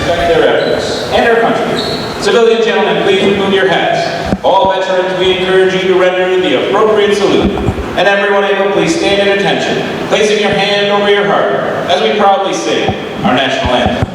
respect their efforts and our country. Civilian gentlemen, please remove your hats. All veterans, we encourage you to render the appropriate salute. And everyone able, please stand at attention, placing your hand over your heart as we proudly sing our national anthem.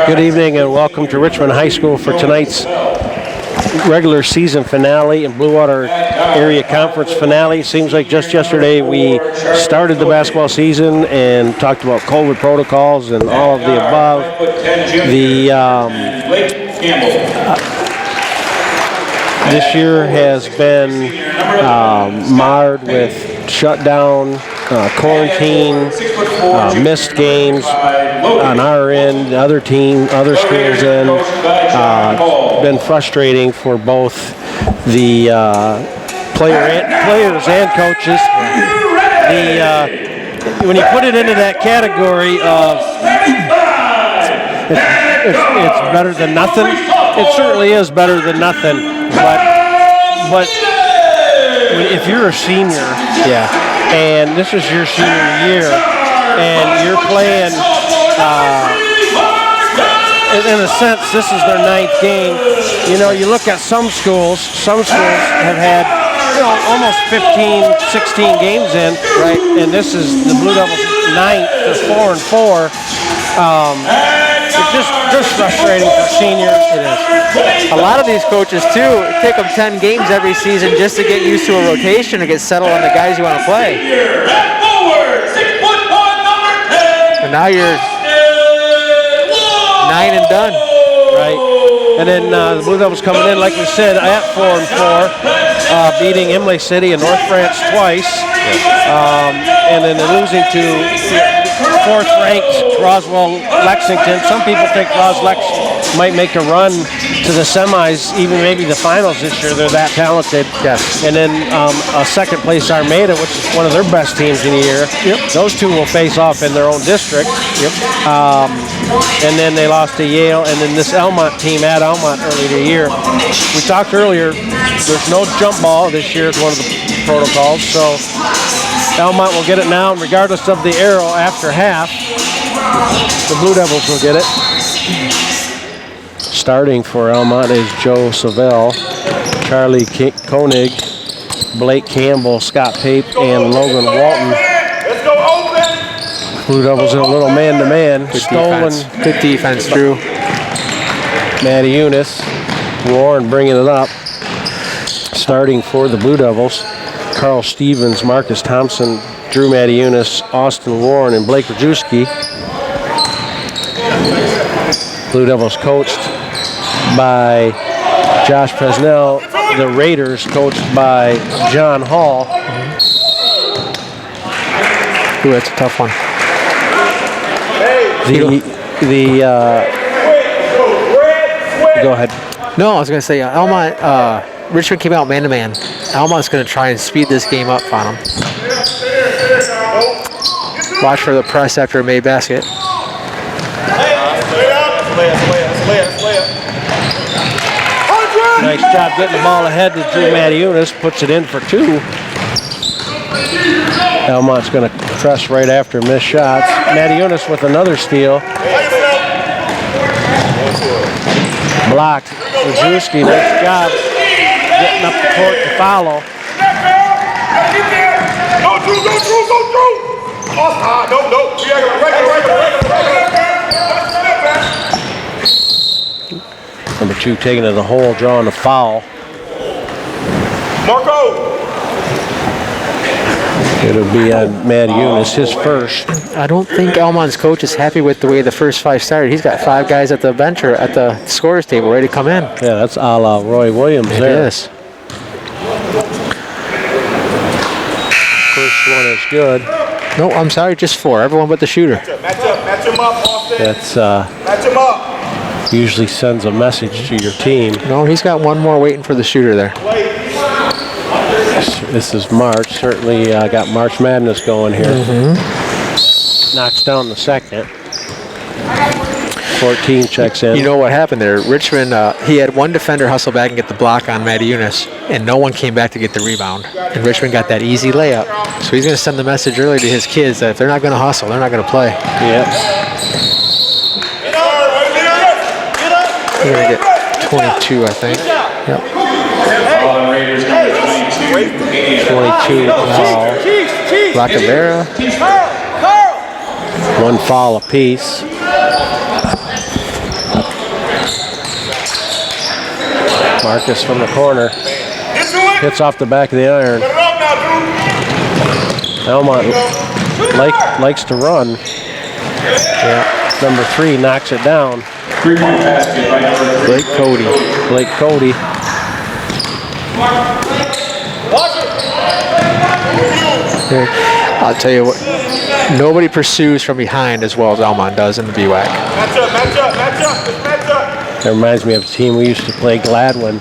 Good evening and welcome to Richmond High School for tonight's regular season finale and Blue Water Area Conference finale. Seems like just yesterday we started the basketball season and talked about COVID protocols and all of the above. This year has been marred with shutdown, quarantine, missed games on our end, other schools' end. It's been frustrating for both the players and coaches. When you put it into that category of it's better than nothing, it certainly is better than nothing. But if you're a senior, and this is your senior year, and you're playing, in a sense, this is their 9th game. You know, you look at some schools have had, almost 15, 16 games in, right? And this is the Blue Devils' 9th, they're 4-4. It's just frustrating for seniors. It is. A lot of these coaches, too, it take them 10 games every season just to get used to a rotation and get settled on the guys you want to play. And now you're 9 and done. Right. And then the Blue Devils coming in, like we said, at 4-4, beating Imlay City and North France twice. And then they're losing to 4th-ranked Roswell Lexington. Some people think Lex might make a run to the semis, even maybe the finals this year. They're that talented. Yes. And then a 2nd place Armada, which is one of their best teams in the year. Yep. Those two will face off in their own district. Yep. And then they lost to Yale, and then this Almont team at Almont earlier in the year. We talked earlier, there's no jump ball this year is one of the protocols, so Almont will get it now, and regardless of the arrow after half, the Blue Devils will get it. Starting for Almont is Joe Savell, Charlie Koenig, Blake Campbell, Scott Pape, and Logan Walton. Let's go open! Blue Devils in a little man-to-man. Good defense, Drew. Matty Eunice, Warren bringing it up. Starting for the Blue Devils, Carl Stevens, Marcus Thompson, Drew Matty Eunice, Austin Warren, and Blake Rajewski. Blue Devils coached by Josh Presnell. The Raiders coached by John Hall. Ooh, that's a tough one. Go ahead. No, I was going to say, Almont, Richmond came out man-to-man. Almont's going to try and speed this game up on them. Watch for the press after a made basket. nice job getting the ball ahead to Drew Mattiunas, puts it in for 2. Almont's going to press right after missed shots. Mattiunas with another steal. Blocked. Wojcicki, nice job getting up the court to follow. Go, Drew, go, Drew, go, Drew! No. Number 2 taking to the hole, drawing a foul. Marco! It'll be on Mattiunas, his first. I don't think Almont's coach is happy with the way the first 5 started. He's got 5 guys at the bench or at the scorer's table ready to come in. Yeah, that's a la Roy Williams It there. is. First one is good. No, I'm sorry, just 4. Everyone but the shooter. Match him up, Austin. That's Match him up. usually sends a message to your team. No, he's got 1 more waiting for the shooter there. This is March. Certainly got March Madness going here. Knocks down the second. 14 checks in. You know what happened there? Richmond, he had 1 defender hustle back and get the block on Mattiunas, and no one came back to get the rebound. And Richmond got that easy layup. So he's going to send the message early to his kids that if they're not going to hustle, they're not going to play. Yep. They're going to get 22, I think. Yep. All Raiders number 22. 22 foul. Rocavera. 1 foul apiece. Marcus from the corner. Hits off the back of the iron. Almont likes to run. Yeah. Number 3 knocks it down. 3-point basket by number 3. Blake Cody. Blake Cody. Here, I'll tell you what, nobody pursues from behind as well as Almont does in the BWAC. Match up. That reminds me of a team we used to play, Gladwin.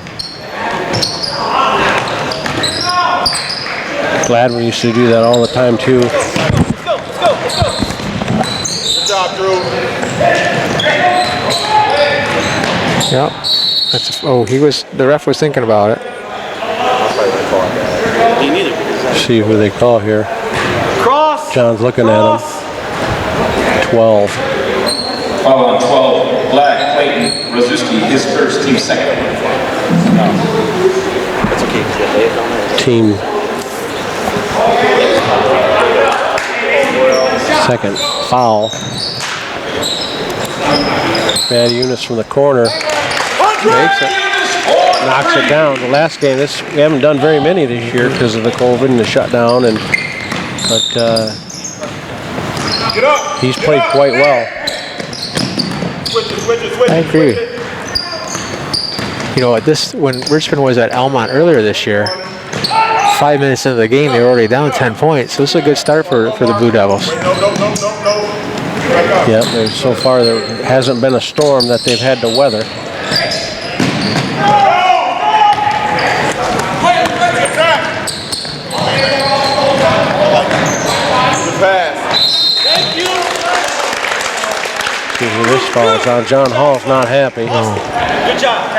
Gladwin used to do that all the time too. Good job, Drew. Yep. That's, the ref was thinking about it. See who they call here. Cross. John's looking at him. 12. Foul on 12, Black, Clayton, Rozuski, his first, team second. Team second foul. Mattiunas from the corner. Makes it. Knocks it down. The last game, we haven't done very many this year because of the COVID and the shutdown, but he's played quite well. I agree. You know, when Richmond was at Almont earlier this year, 5 minutes into the game, they were already down 10 points. So this is a good start for the Blue Devils. Yeah, so far there hasn't been a storm that they've had to weather. This falls on. John Hall's not happy. Good job.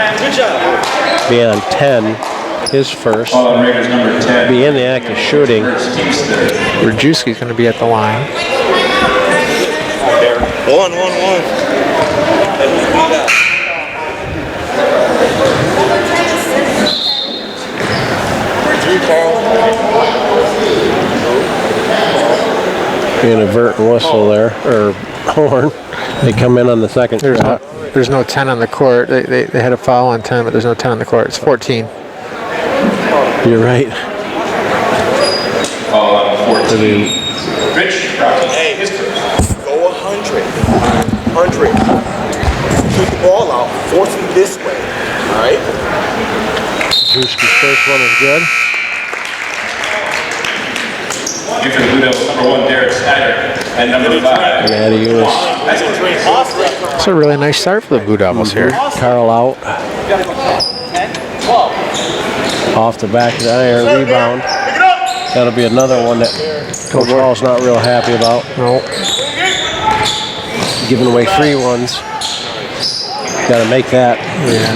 Be on 10, his first. Foul on Raiders number 10. Be in the act of shooting. First, team's third. Wojcicki's going to be at the line. 1. Inadvertent whistle there, or horn. They come in on the second shot. There's no 10 on the court. They had a foul on 10, but there's no 10 on the court. It's 14. You're right. Foul on 14. Rich, Rocky, his first. Go 100. 100. Keep the ball out. Force him this way. All right? Wojcicki's first one is good. Give to the Blue Devils number 1, Derek Snyder, and number 5. Mattiunas. It's a really nice start for the Blue Devils here. Carl out. Off the back of the iron, rebound. That'll be another one that Coach Hall's not real happy about. No. Giving away free ones. Got to make that,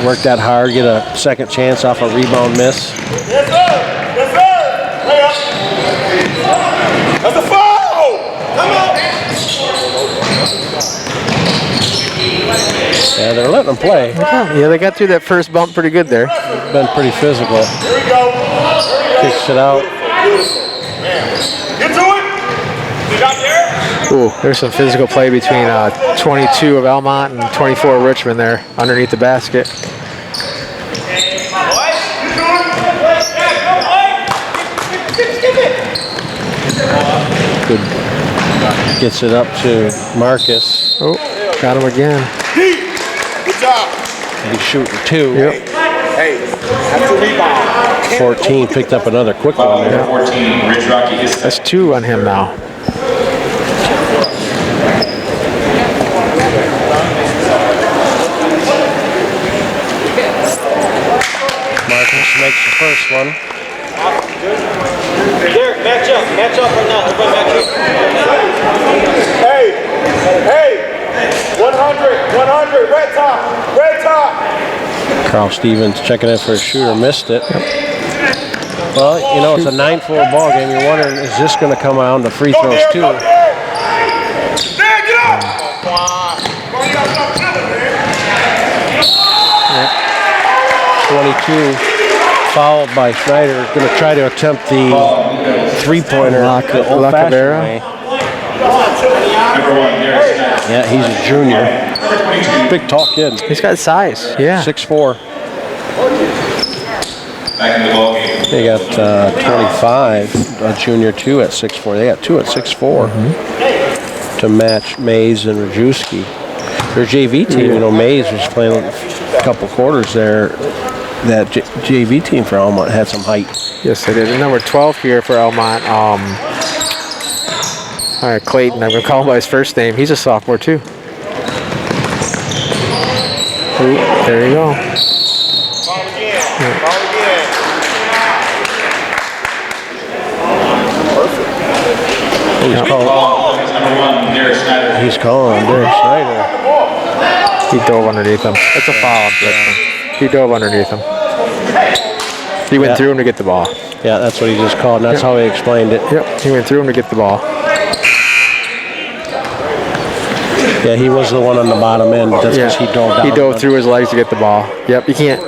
work that hard, get a second chance off a rebound miss. Yes, sir. Yes, sir. Lay up. That's a foul. Come on. Yeah, they're letting them play. Yeah, they got through that first bump pretty good there. Been pretty physical. Here we go. Kicks it out. Get to it. You got there? Ooh, there's some physical play between 22 of Almont and 24 of Richmond there underneath the basket. Good. Gets it up to Marcus. Oh, got him again. Good job. He's shooting 2. Yep. Hey, that's a rebound. 14 picked up another quick Foul one number there. 14, Rich Rocky is That's 2 on him now. Marcus makes the first one. Derek, match up right now. Everybody match up. Hey, 100, red top. Carl Stevens checking in for a shooter, missed it. Well, you know, it's a 9-4 ball game. You're wondering, is this going to come out to free throws too? There, get up. Come on. Bro, you gotta stop killing, man. 22 fouled by Schneider. Going to try to attempt the three-pointer the old-fashioned Lacavera. way. number 1, Derek Snyder. Yeah, he's a junior. Number 22, Big tall kid. He's got size. Yeah. 6'4". back in the ballgame. They got 25, a junior 2 at 6'4". They got 2 at 6'4" to match Mays and Rajewski. Their JV team, you know, Mays was playing a couple quarters there. That JV team for Almont had some height. Yes, they did. And number 12 here for Almont. All right, Clayton. I'm going to call him by his first name. He's a sophomore, too. Ooh, there you go. Ball again. He's calling. Number 1, Derek Snyder. He's calling Derek Snyder. He dove underneath him. That's a foul on Richmond. He dove underneath him. He went through him to get the ball. Yeah, that's what he just called. And that's how he explained it. Yep, he went through him to get the ball. Yeah, he was the one on the bottom end. That's because he dove down. He dove through his legs to get the ball. Yep, you can't.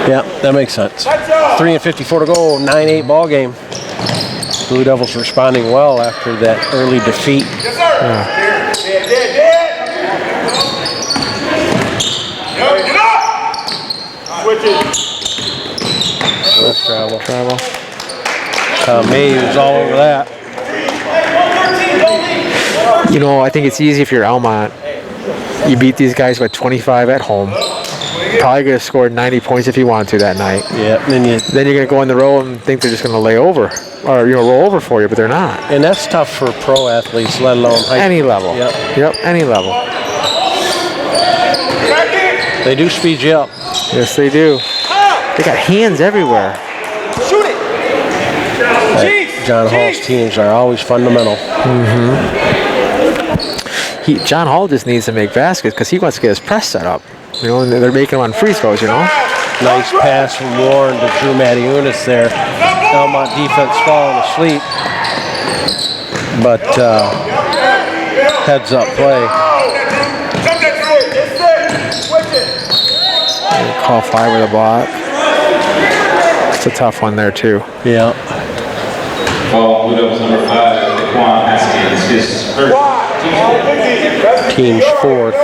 Yeah, that makes sense. 3:54 to go, 9-8 ball game. Blue Devils responding well after that early defeat. Yes, sir. Dead. Get up. Switch it. Let's travel. Travel. Mays was all over that. You know, I think it's easy if you're Almont. You beat these guys by 25 at home. Probably could have scored 90 points if you wanted to that night. Yeah, and Then you're going to go on the road and think they're just going to lay over. Or, roll over for you, but they're not. and that's tough for pro athletes, let alone high Any level. Yep. Any level. They do speed you up. Yes, they do. They got hands everywhere. Shoot it. John Hall's teams are always fundamental. John Hall just needs to make baskets because he wants to get his press set up. You know, and they're making them on free throws, you know. Nice pass from Warren to Drew Mattiunas there. Almont defense falling asleep. But heads up play. Call 5 with a block. It's a tough one there, too. Yeah. Ball, Blue Devils number 5, Daquan Haskins, his first. Team's fourth.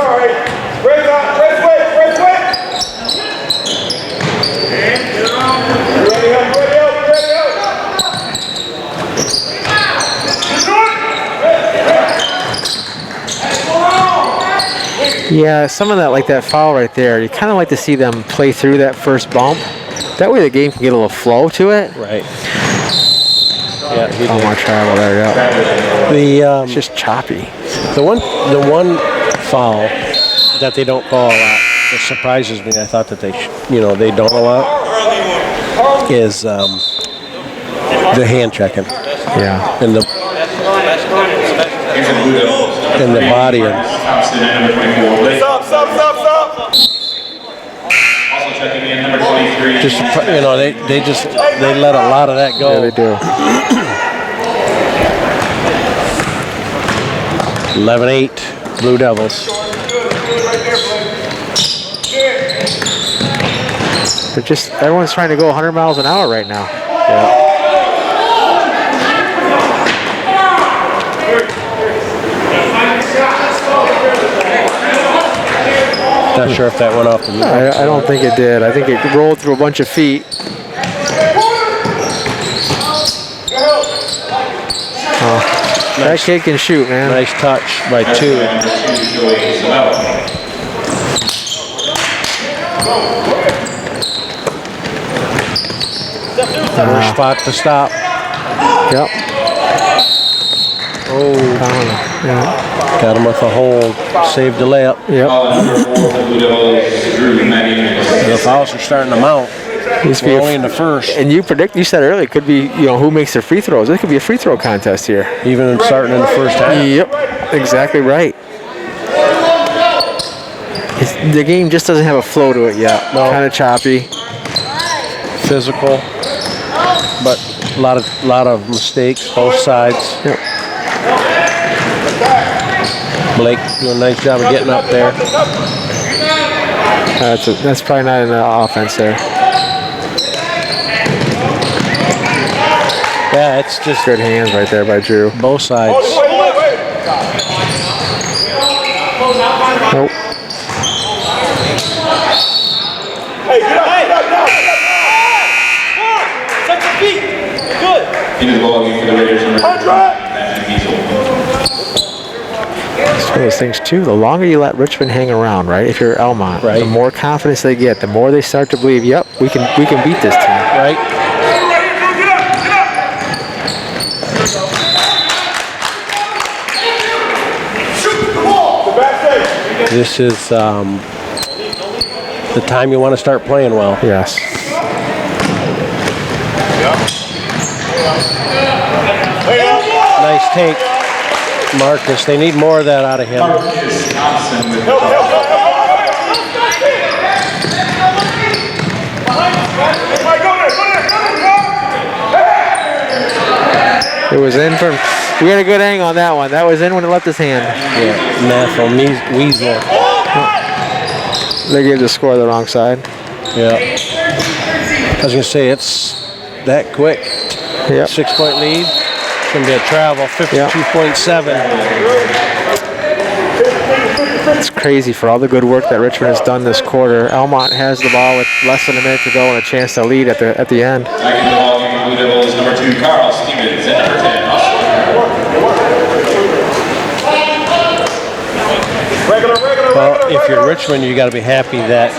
Yeah, some of that, like that foul right there, you kind of like to see them play through that first bump. That way the game can get a little flow to it. Right. Yeah, he Oh, did. more travel there, yeah. The It's just choppy. the one foul that they don't call a lot that surprises me. I thought that they they don't a lot is the hand checking Yeah. and the Here's the Blue Devils. and the body and Thompson at number 24. Stop. checking in number 23. Just, you know, they let a lot of that go. Yeah, they do. 11-8, Blue Devils. They're just, everyone's trying to go 100 miles an hour right now. Yeah. Not sure if that went off the I don't think it did. I think it rolled through a bunch of feet. Oh, that kid can shoot, man. Nice touch by 2. Better spot to stop. Yep. Oh, Yeah. got him with a hold. Saved the layup. Yep. The fouls are starting to mount. We're only in the first. And you said earlier, it could be, you know, who makes their free throws. It could be a free throw contest here. Even starting in the first half. Yep, exactly right. The game just doesn't have a flow to it yet. No. Kind of choppy. Physical, but a lot of mistakes both sides. Yep. Blake doing a nice job of getting up there. That's probably not an offense there. Yeah, it's just Good hands right there by Drew. both sides. Nope. Hey, get up, get up, get up. Touch your feet. Good. Into the ball game for the Raiders number 3. It's one of those things too. The longer you let Richmond hang around, right? If you're Almont, Right. the more confidence they get, the more they start to believe, yep, we can beat this team. Right? This is the time you want to start playing well. Yes. Nice take, Marcus. They need more of that out of him. Marcus Thompson with It was in from. We had a good angle on that one. That was in when it left his hand. Yeah, natural weasel. They gave the score the wrong side. Yeah. I was gonna say it's that quick. Yep. 6-point lead. It's gonna be a travel. 52.7. It's crazy for all the good work that Richmond has done this quarter. Almont has the ball with less than a minute to go and a chance to lead at the end. back in the ball game for Blue Devils number 2, Carl Stevens, and number 10, Well, if you're Richmond, you got to be happy that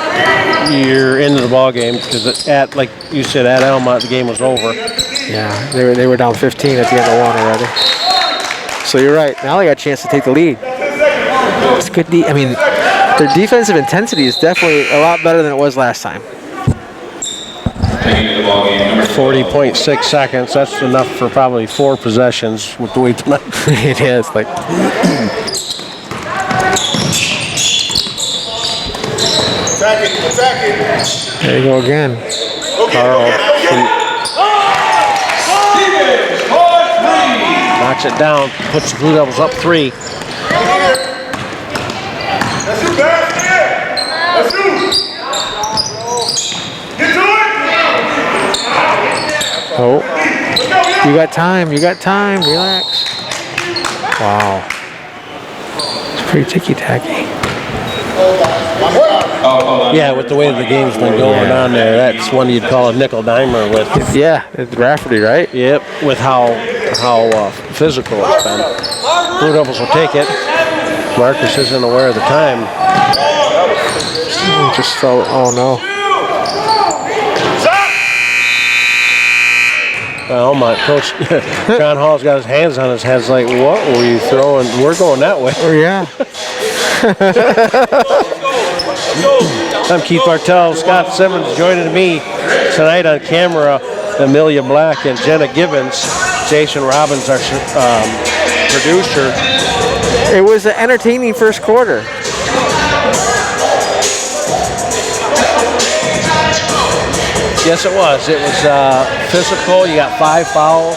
you're into the ball game because at, like you said, at Almont the game was over. Yeah, they were down 15 at the end of one already. So you're right. Now they got a chance to take the lead. It's good. I mean, their defensive intensity is definitely a lot better than it was last time. taking to the ball game number 40.6 seconds. That's enough for probably 4 possessions with the way tonight. It is like. Attack it. There you go again. Carl Stevens for 3. knocks it down, puts the Blue Devils up 3. That's you, guys. That's you. Get to it. Oh, you got time. Relax. Wow. It's pretty ticky-tacky. Oh, hold on. Yeah, with the way the game's been going on there, that's one you'd call a nickel dimer with. Yeah, it's Rafferty, right? Yep, with how physical it's been. Blue Devils will take it. Marcus isn't aware of the time. Just fell. Oh no. Well, my coach, John Hall's got his hands on his head, like, what were you throwing? We're going that way. Oh yeah. I'm Keith Bartell. Scott Simmons joining me tonight on camera. Amelia Black and Jenna Gibbons. Jason Robbins, our producer. It was an entertaining first quarter. Yes, it was. It was physical. You got 5 fouls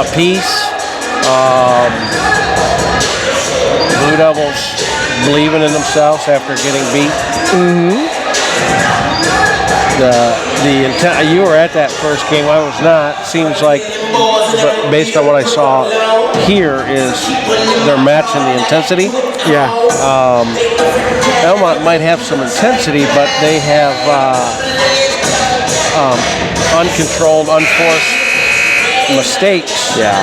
apiece. Blue Devils believing in themselves after getting beat. The intent. You were at that first game. I was not. Seems like, but based on what I saw here, is they're matching the intensity. Yeah. Almont might have some intensity, but they have uncontrolled, unforced mistakes. Yeah.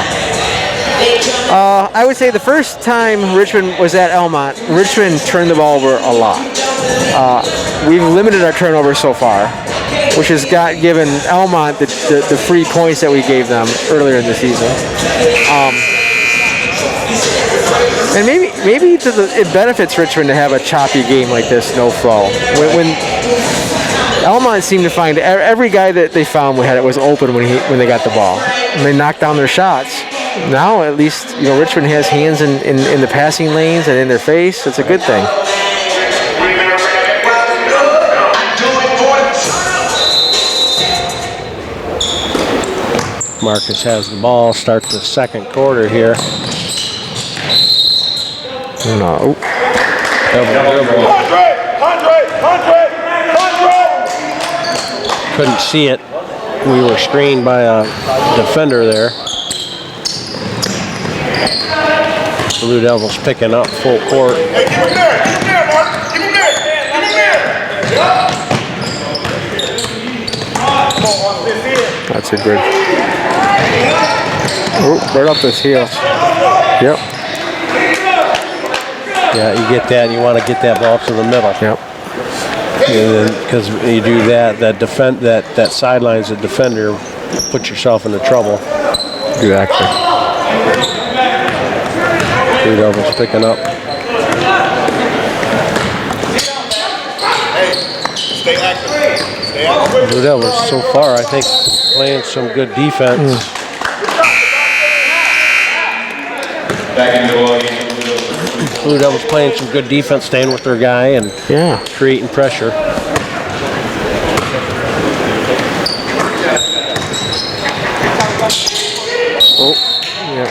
I would say the first time Richmond was at Almont, Richmond turned the ball over a lot. We've limited our turnovers so far, which has given Almont the free points that we gave them earlier in the season. And maybe it benefits Richmond to have a choppy game like this, no flow. When Almont seemed to find every guy that they found was open when they got the ball, and they knocked down their shots. Now at least Richmond has hands in the passing lanes and in their face. It's a good thing. Marcus has the ball. Start the second quarter here. No. Couldn't see it. We were screened by a defender there. Blue Devils picking up full court. Hey, give him there. Give him there, Mark. Give him there. Give him there. That's a good. Oh, right up his heels. Yep. Yeah, you get that. You want to get that ball to the middle. Yep. Because you do that, that sidelines the defender, put yourself into trouble. Exactly. Blue Devils picking up. Stay active. Stay active. Blue Devils so far, I think, playing some good defense. Back into the ball game. Blue Devils playing some good defense, staying with their guy and creating pressure. Oh, yeah.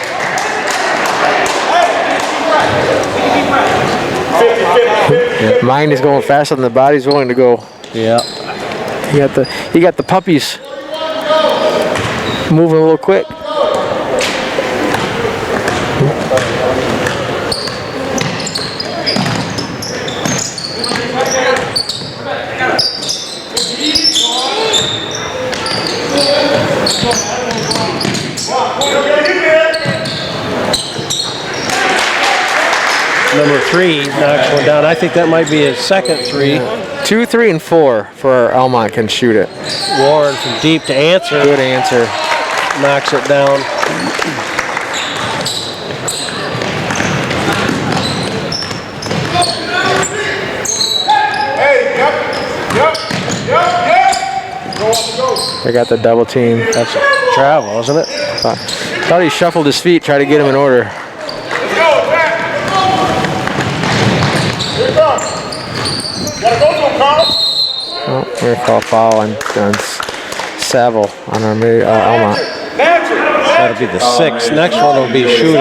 50. Mind is going faster than the body's willing to go. Yeah. You got the puppies moving a little quick. Number 3 knocks one down. I think that might be his second 3. 2, 3, and 4 for Almont can shoot it. Warren from deep to answer. Good answer. Knocks it down. Hey, yep. Go. They got the double team. That's a travel, isn't it? Thought he shuffled his feet, tried to get him in order. Let's go, Jack. Here it comes. Gotta go to him, Carl. Oh, we're going to call foul on Saville on our Almont. That'll be the 6th. Next one will be shooting.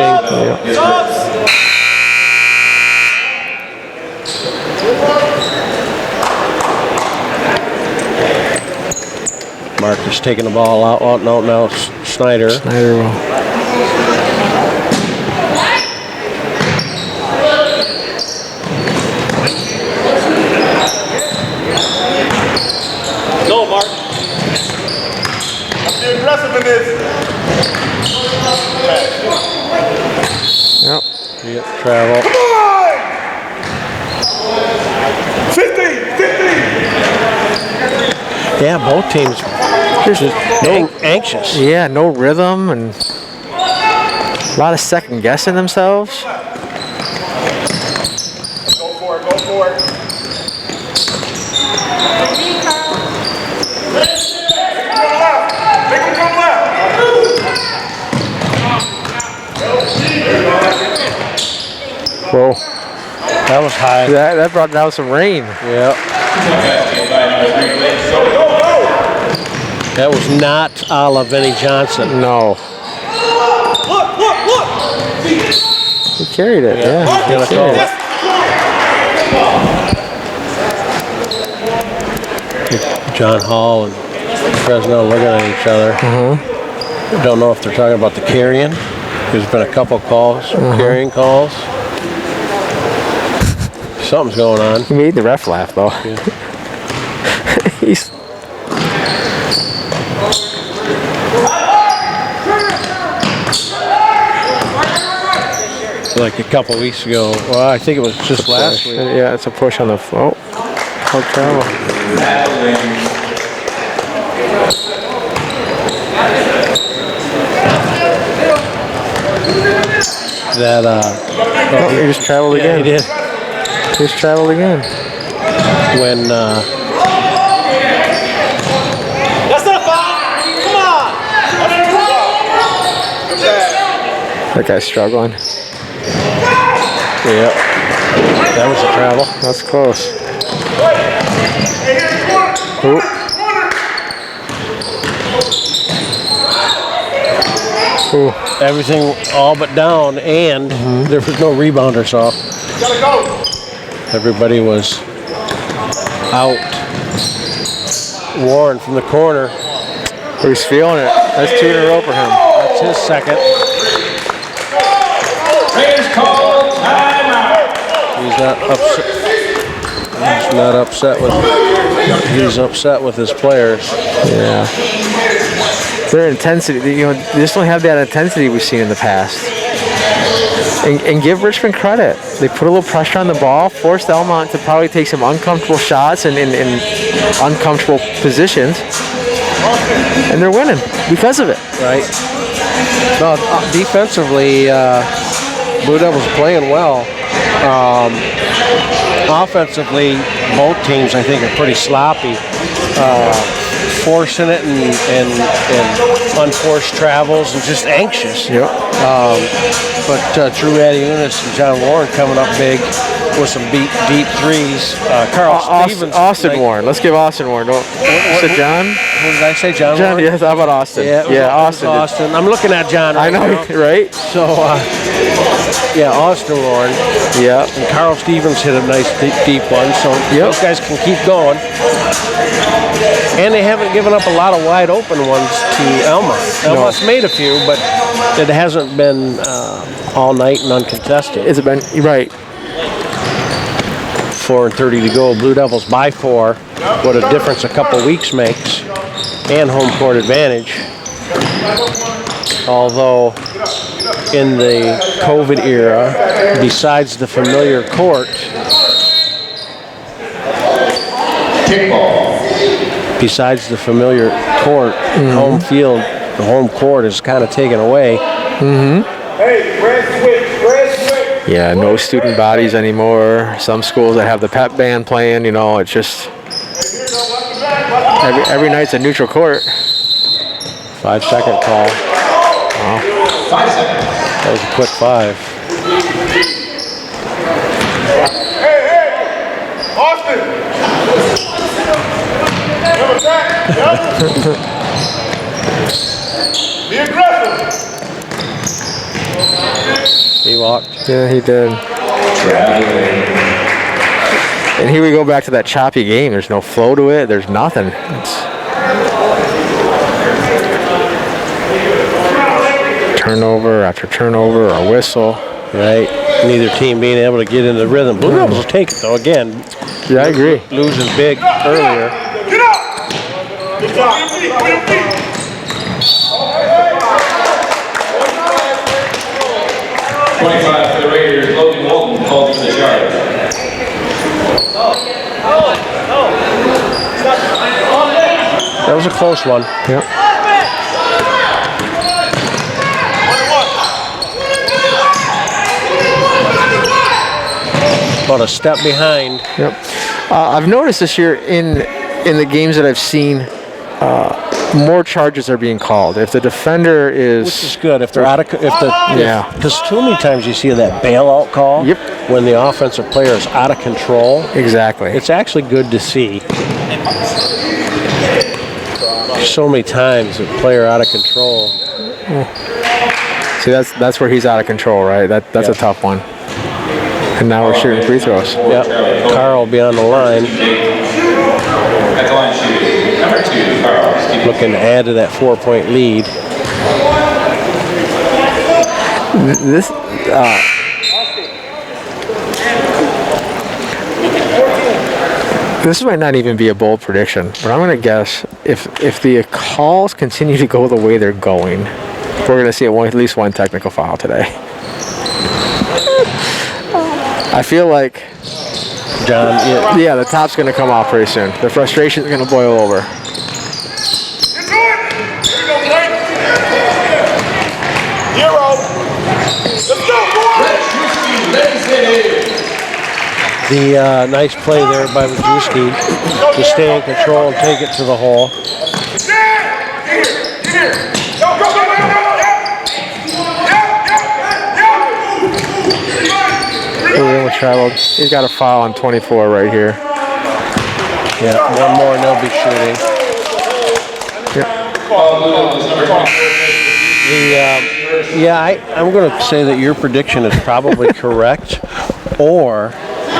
Marcus taking the ball out. Oh, no, now Snyder. Snyder will. Go, Mark. Let's be aggressive in this. Yep. Yep, travel. Come on! 50! Yeah, both teams just anxious. Yeah, no rhythm and a lot of second guessing themselves. Go for it. Make him come left. Whoa. That was high. That brought down some rain. Yeah. That was not a la Vinnie Johnson. No. He carried it, yeah. Gonna call it. John Hall and Fresno looking at each other. Don't know if they're talking about the carrying. There's been a couple calls, carrying calls. Something's going on. He made the ref laugh, though. Yeah. He's... Like a couple weeks ago. Well, I think it was just last week. Yeah, it's a push on the... Oh, how travel. That, Oh, he just traveled yeah, again. he did. He just traveled again. When, That's not a foul. Come on. That guy's struggling. yeah, that was a travel. That's close. Hey, here's the corner. Oop. Ooh. Everything all but down, and there was no rebounder, so Gotta go. everybody was out. Warren from the corner. He's feeling it. That's 2 in a row for him. That's his second. Players call timeout. He's not upset. He's not upset with. He's upset with his players. Yeah. Their intensity, they just don't have that intensity we've seen in the past. And give Richmond credit. They put a little pressure on the ball, forced Almont to probably take some uncomfortable shots and in uncomfortable positions. And they're winning because of it. Right. No, defensively, Blue Devils playing well. Offensively, both teams I think are pretty sloppy. Forcing it and unforced travels and just anxious. Yep. But Drew Adiunas and John Warren coming up big with some deep threes. Carl Stevens. Austin Warren. Let's give Austin Warren. So John? What did I say? John John, Warren? yes, how about Austin? Yeah, Austin. Austin. I'm looking at John I right know, now. right? So, yeah, Austin Warren. Yeah. And Carl Stevens hit a nice deep one, so those guys can keep going. And they haven't given up a lot of wide open ones to Almont. Almont's made a few, but it hasn't been all night and uncontested. It's been, right. 4:30 to go. Blue Devils by 4. What a difference a couple weeks makes. And home court advantage. Although in the COVID era, besides the familiar court, besides the familiar court, home field, the home court is kind of taken away. Hey, red switch. Yeah, no student bodies anymore. Some schools that have the pep band playing, it's just every night's a neutral court. 5-second call. Wow. 5 seconds. That was a quick 5. Hey, Austin. Never back. Be aggressive. He walked. Yeah, he did. And here we go back to that choppy game. There's no flow to it. There's nothing. It's turnover after turnover or whistle. Right. Neither team being able to get into the rhythm. Blue Devils will take it though. Again, Yeah, I agree. losing big earlier. Get up. Good job. Put your feet. 25 for the Raiders. Logan Walton called for the charge. That was a close one. Yep. About a step behind. Yep. I've noticed this year in the games that I've seen, more charges are being called. If the defender Which is good. If they're out of, Yeah. because too many times you see that bailout call. Yep. When the offensive player is out of control. Exactly. It's actually good to see. so many times a player out of control. See, that's where he's out of control, right? That's a tough one. And now we're shooting free throws. Yep. Carl will be on the line. At the line shooting. Number 2, Carl. Looking to add to that 4-point lead. This might not even be a bold prediction, but I'm going to guess if the calls continue to go the way they're going, we're going to see at least one technical foul today. I feel like, John, yeah, the top's going to come off pretty soon. The frustration is going to boil over. Get to it. Here we go, Blake. 0. Let's go, boys. the nice play there by Majewski to stay in control and take it to the hole. Get here. Go, go, go, go, go. Traveled. He's got a foul on 24 right here. Yeah, one more and they'll be shooting. I'm going to say that your prediction is probably correct, or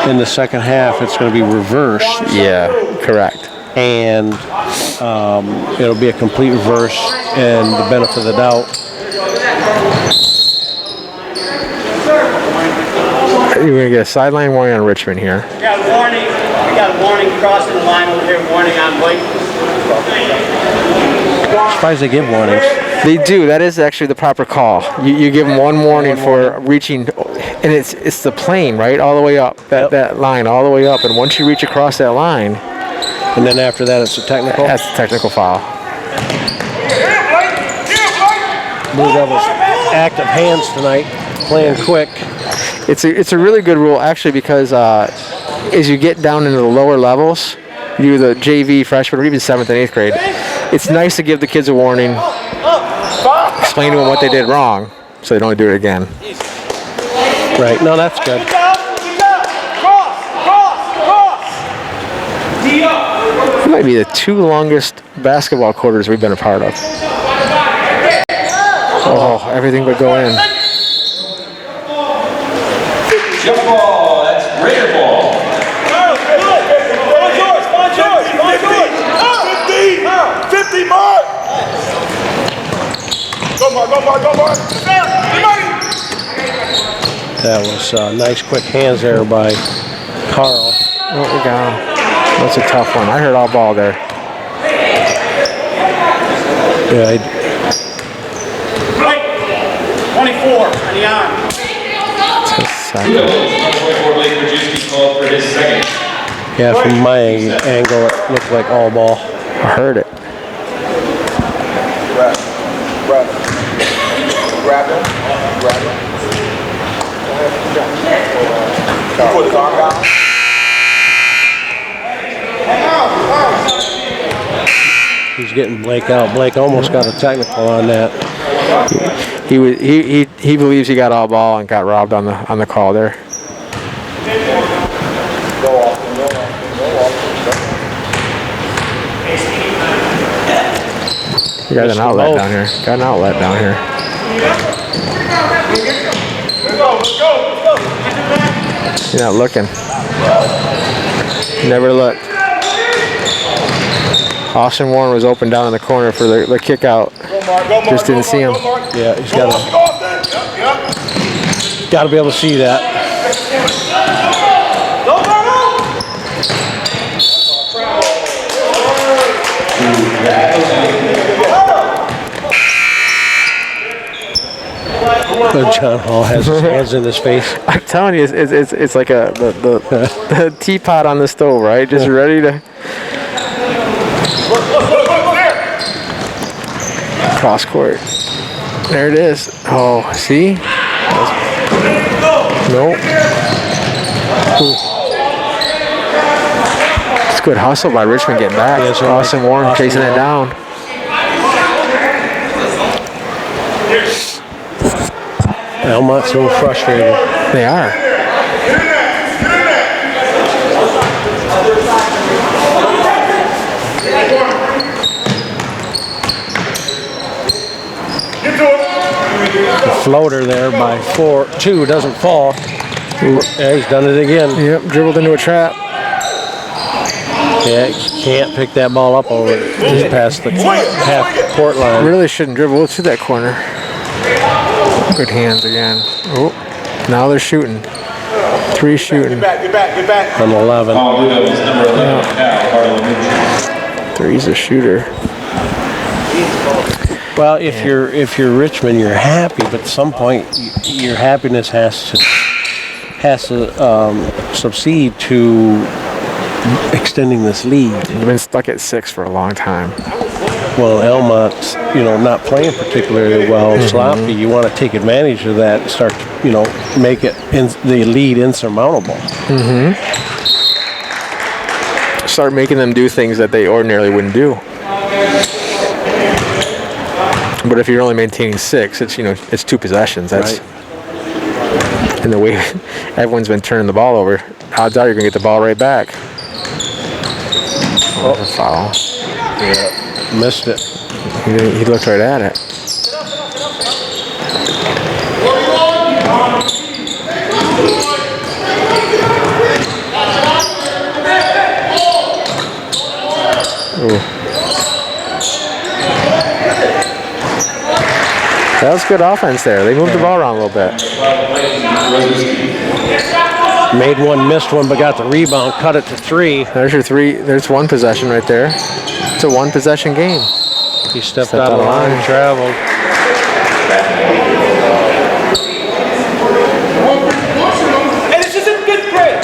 in the second half it's going to be reversed. Yeah, correct. And it'll be a complete reverse and the benefit of the doubt. You're going to get a sideline warning on Richmond here. We got a warning. We got a warning crossing the line over here. Warning on Blake. Surprised they give warnings. They do. That is actually the proper call. You give them one warning for reaching, and it's the plane, right, all the way up, that line all the way up. And once you reach across that line, and then after that it's a technical. That's a technical foul. Blue Devils active hands tonight, playing quick. It's a really good rule actually because as you get down into the lower levels, you the JV freshman or even 7th and 8th grade, it's nice to give the kids a warning, explain to them what they did wrong so they don't do it again. Right. No, that's good. It might be the 2 longest basketball quarters we've been a part of. Oh, everything would go in. Jump ball, that's Raider ball. 50, Mark. Go, Mark, go, Mark, go, Mark. That was nice quick hands there by Carl. Oh, we got him. That's a tough one. I heard all ball there. Yeah, 24 on the arm. Yeah, from my angle, it looked like all ball. I heard it. Grab him. Put his arm down. He's getting Blake out. Blake almost got a technical on that. He believes he got all ball and got robbed on the call there. You got an outlet down here. Got an outlet down here. Let's go. You're not looking. Never looked. Austin Warren was open down in the corner for the kick out. Just didn't see him. Yeah, he's got to be able to see that. John Hall has his hands in his face. I'm telling you, it's like the teapot on the stove, right? Just ready to cross court. There it is. Oh, see? Nope. It's good hustle by Richmond getting back. Yeah, Austin Warren chasing it down. Almont's a little frustrated. They are. floater there by 2, doesn't fall. Yeah, he's done it again. Yep, dribbled into a trap. Yeah, can't pick that ball up over just past the half-court line. Really shouldn't dribble. Let's hit that corner. Good hands again. Oh, now they're shooting. 3 shooting. Get back. On 11. All Blue Devils, number 11, Cal Bartolomeucci. 3's a shooter. Well, if you're Richmond, you're happy, but at some point, your happiness has to succeed to extending this lead. You've been stuck at 6 for a long time. Well, Almont's, not playing particularly well, sloppy. You want to take advantage of that and start, make it the lead insurmountable. Start making them do things that they ordinarily wouldn't do. But if you're only maintaining 6, it's it's 2 possessions. That's Right. And the way everyone's been turning the ball over, odds are you're gonna get the ball right back. Oh, a foul. Yeah, missed it. He looked right at it. Ooh. That was good offense there. They moved the ball around a little bit. Made one, missed one, but got the rebound, cut it to 3. There's your 3. There's 1 possession right there. It's a 1 possession game. He stepped out of the line and traveled. And this is in 5th grade.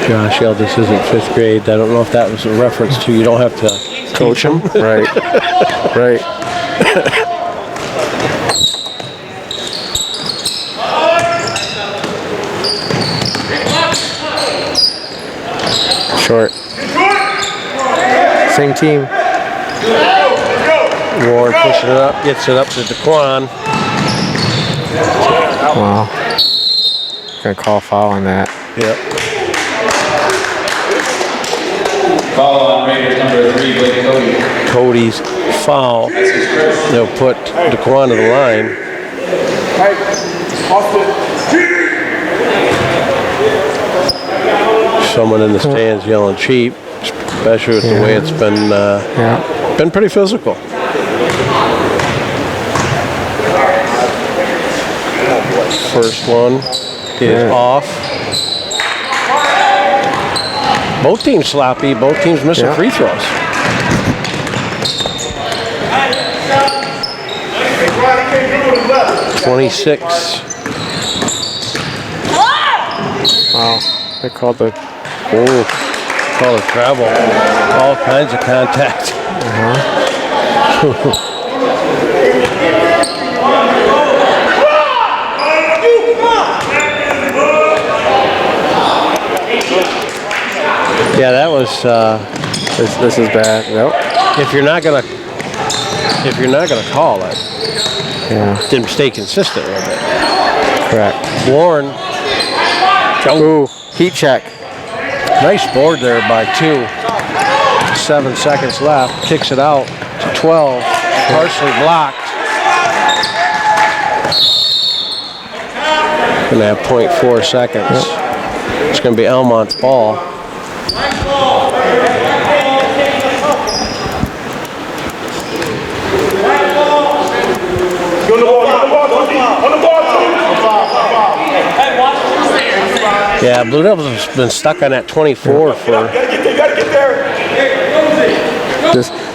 Josh yelled, "This isn't 5th grade." I don't know if that was a reference to you don't have to Coach him. Right. Right. Short. Same team. Ward pushing it up, gets it up to DeQuan. Wow. Gonna call foul on that. Yep. Foul on Raiders, number 3, Blake Cody. Cody's foul. They'll put DeQuan to the line. Someone in the stands yelling cheap, especially with the way it's been pretty physical. First one is off. Both teams sloppy. Both teams missing free throws. Hey, 26. Wow. They called the. Call it travel. All kinds of contact. Yeah, that was. This is bad. Nope. If you're not gonna call it, then stay consistent with it. Correct. Warren. Ooh, heat check. Nice board there by 2. 7 seconds left. Kicks it out to 12. Partially blocked. Gonna have 0.4 seconds. It's gonna be Almont's ball. Yeah, Blue Devils have been stuck on that 24 for. gotta get there.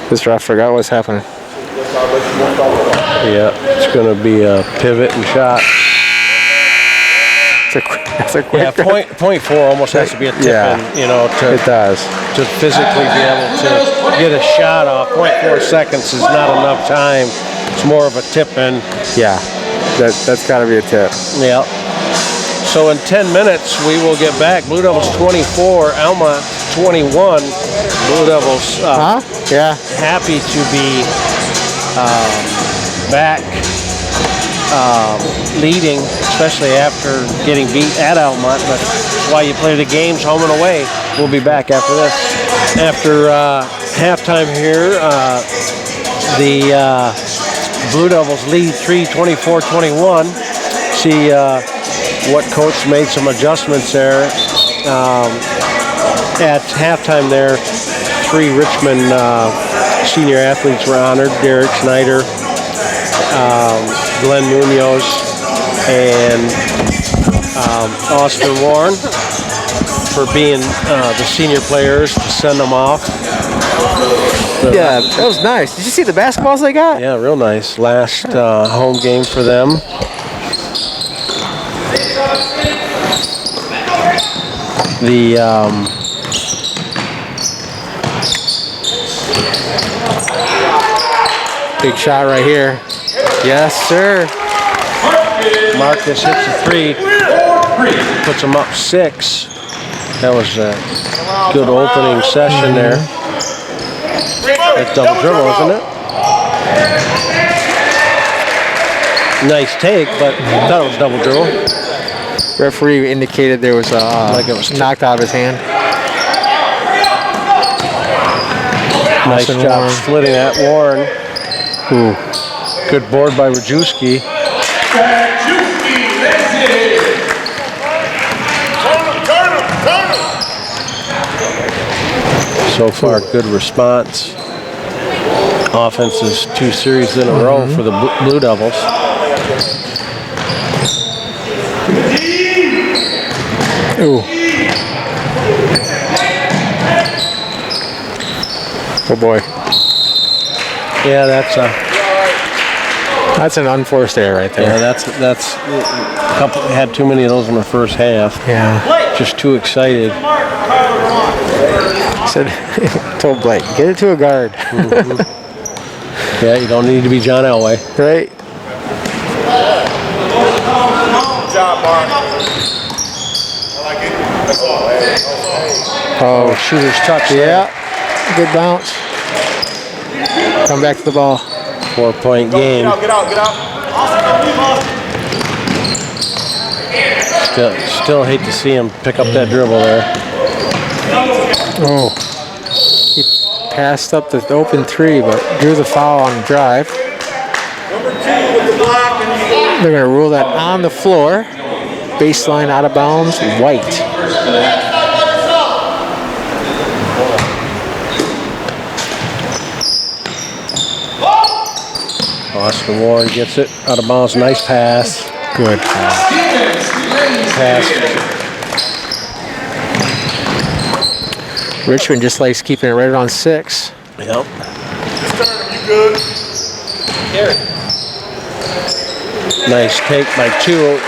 This ref forgot what's happening. Yeah, it's going to be a pivot and shot. That's a quick. Yeah, point 4 almost has to be a tip in, it does. to physically be able to get a shot off. 0.4 seconds is not enough time. It's more of a tip in. Yeah, that's got to be a tip. Yeah. So in 10 minutes, we will get back. Blue Devils 24, Almont 21. Blue Devils Yeah. happy to be back leading, especially after getting beat at Almont. But that's why you play the games home and away. We'll be back after this. After halftime here, the Blue Devils lead 24-21. See what coach made some adjustments there. At halftime there, 3 Richmond senior athletes were honored. Derek Snyder, Glenn Munoz, and Austin Warren for being the senior players to send them off. Yeah, that was nice. Did you see the basketballs they got? Yeah, real nice. Last home game for them. The big shot right here. Yes, sir. Marcus hits a 3, puts them up 6. That was a good opening session there. That's double dribble, isn't it? Nice take, but I thought it was double dribble. Referee indicated there was a Like it was knocked out of his hand. Nice Austin job Warren. splitting that Warren. Ooh. Good board by Rajewski. So far, good response. Offense is 2 series in a row for the Blue Devils. Ooh. Oh boy. Yeah, that's That's an unforced error right there. that's a couple. Had too many of those in the first half. Yeah. Just too excited. Said, told Blake, get it to a guard. Yeah, you don't need to be John Elway. Right? Good job, Mark. I like it. That's all. Oh, shooter's touch. Yeah. Good bounce. Come back to the ball. 4-point game. Get out. Still hate to see him pick up that dribble there. Oh. He passed up the open 3, but drew the foul on the drive. They're going to rule that on the floor. Baseline out of bounds, White. Austin Warren gets it out of bounds. Nice pass. Good. Pass. Richmond just likes keeping it right around 6. Yep. You good? Nice take by 2.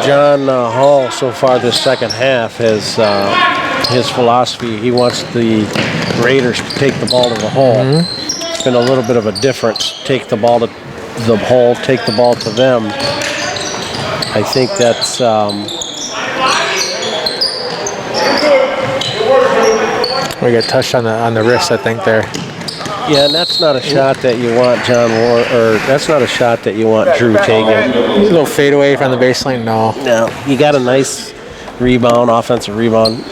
John Hall so far this second half has his philosophy. He wants the Raiders to take the ball to the hole. It's been a little bit of a difference. Take the ball to the hole, take the ball to them. I think that's We got touched on the wrist, I think there. yeah, and that's not a shot that you want John Warren, or that's not a shot that you want Drew taking. A little fade away from the baseline. No. No, you got a nice rebound, offensive rebound.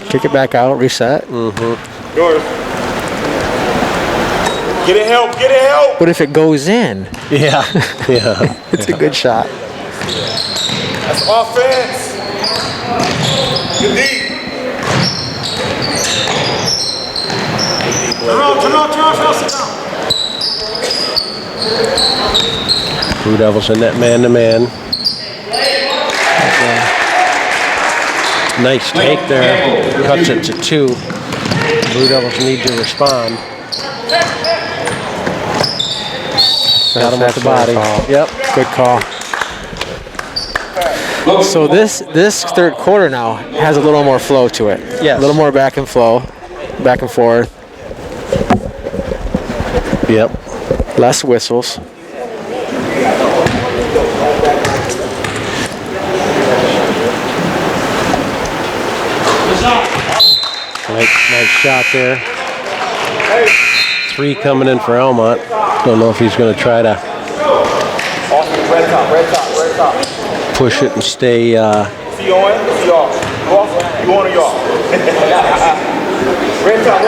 Kick it back out, reset. Yours. Get it help. But if it goes in, Yeah, yeah. it's a good shot. That's offense. Good deep. Turn on, sit down. Blue Devils in that man-to-man. Nice take there. Cuts it to 2. Blue Devils need to respond. Got him with the body. Yep. Good call. So this third quarter now has a little more flow to it. Yes. A little more back and forth. Yep. Less whistles. Nice shot there. 3 coming in for Almont. Don't know if he's going to try to Red top. push it and stay. See you on? See you off. You off? You on or you off? Red top.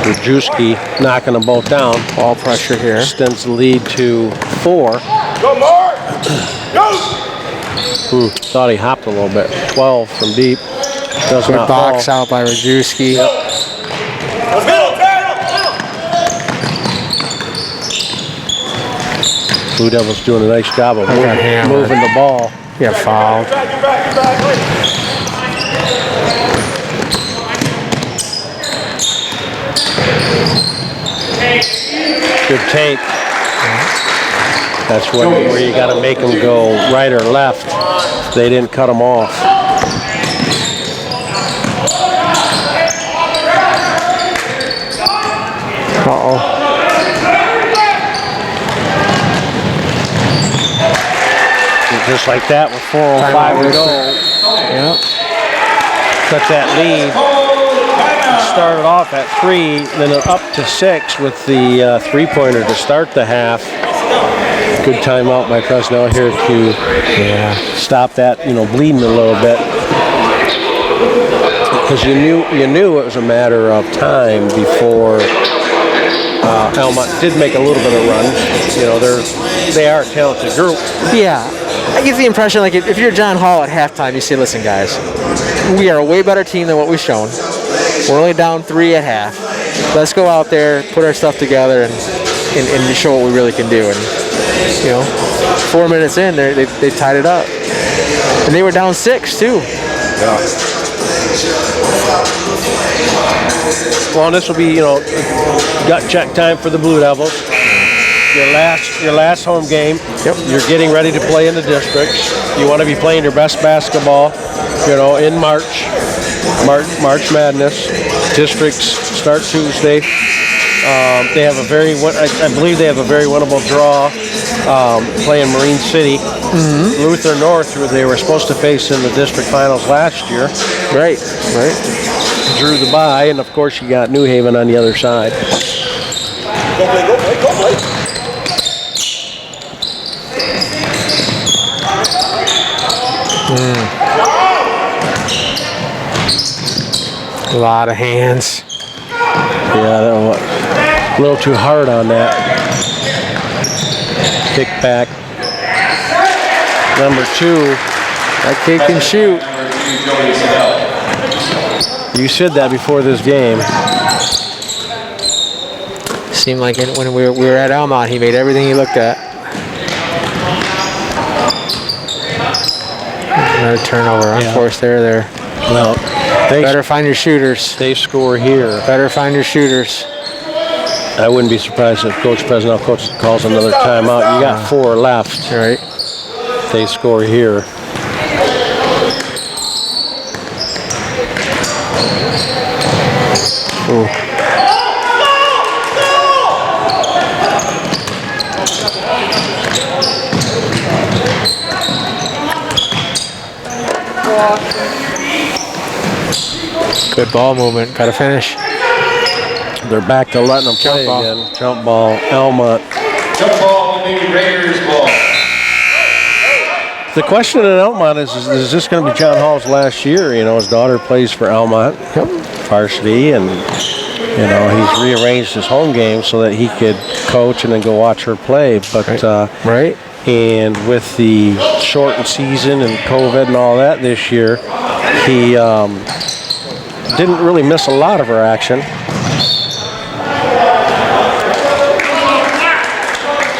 Rajewski knocking them both down. Ball pressure here. Extends the lead to 4. Go, Mark! Go! Thought he hopped a little bit. 12 from deep. Does Good not box fall. out by Rajewski. Let's go, Blue Devils doing a nice job of got hammered. moving the ball. Yeah, fouled. Get back. Good take. That's where you got to make them go right or left. They didn't cut them off. Uh-oh. Just like that with 4:05 to go. Yeah. Cut that lead. Started off at 3, then up to 6 with the three-pointer to start the half. Good timeout by Presnell here to stop that, bleeding a little bit. Because you knew it was a matter of time before Almont did make a little bit of run. They are a talented group. Yeah. I get the impression, like, if you're John Hall at halftime, you say, listen, guys, we are a way better team than what we've shown. We're only down 3 at half. Let's go out there, put our stuff together, and show what we really can do. And, 4 minutes in, they tied it up. And they were down 6, too. Yeah. Well, this will be, gut check time for the Blue Devils. Your last home game. Yep. You're getting ready to play in the districts. You want to be playing your best basketball, in March Madness. Districts start Tuesday. They have I believe they have a very winnable draw playing Marine City. Mm-hmm. Luther North, who they were supposed to face in the district finals last year. Right. Drew the bye, and of course you got New Haven on the other side. Go play. A lot of hands. Yeah, that was a little too hard on that. Kick back. Number 2. That kid can shoot. You said that before this game. Seemed like when we were at Almont, he made everything he looked at. Another turnover, unforced error there. Well, better find your shooters. They score here. Better find your shooters. I wouldn't be surprised if Coach Presnell calls another timeout. You got 4 left. All right. They score here. Ooh. Good ball movement. Got to finish. They're back to letting them play again. Jump ball, Almont. Jump ball, maybe Raiders ball. The question in Almont is this going to be John Hall's last year? His daughter plays for Almont Varsity, and he's rearranged his home game so that he could coach and then go watch her play. But right. And with the shortened season and COVID and all that this year, he didn't really miss a lot of her action.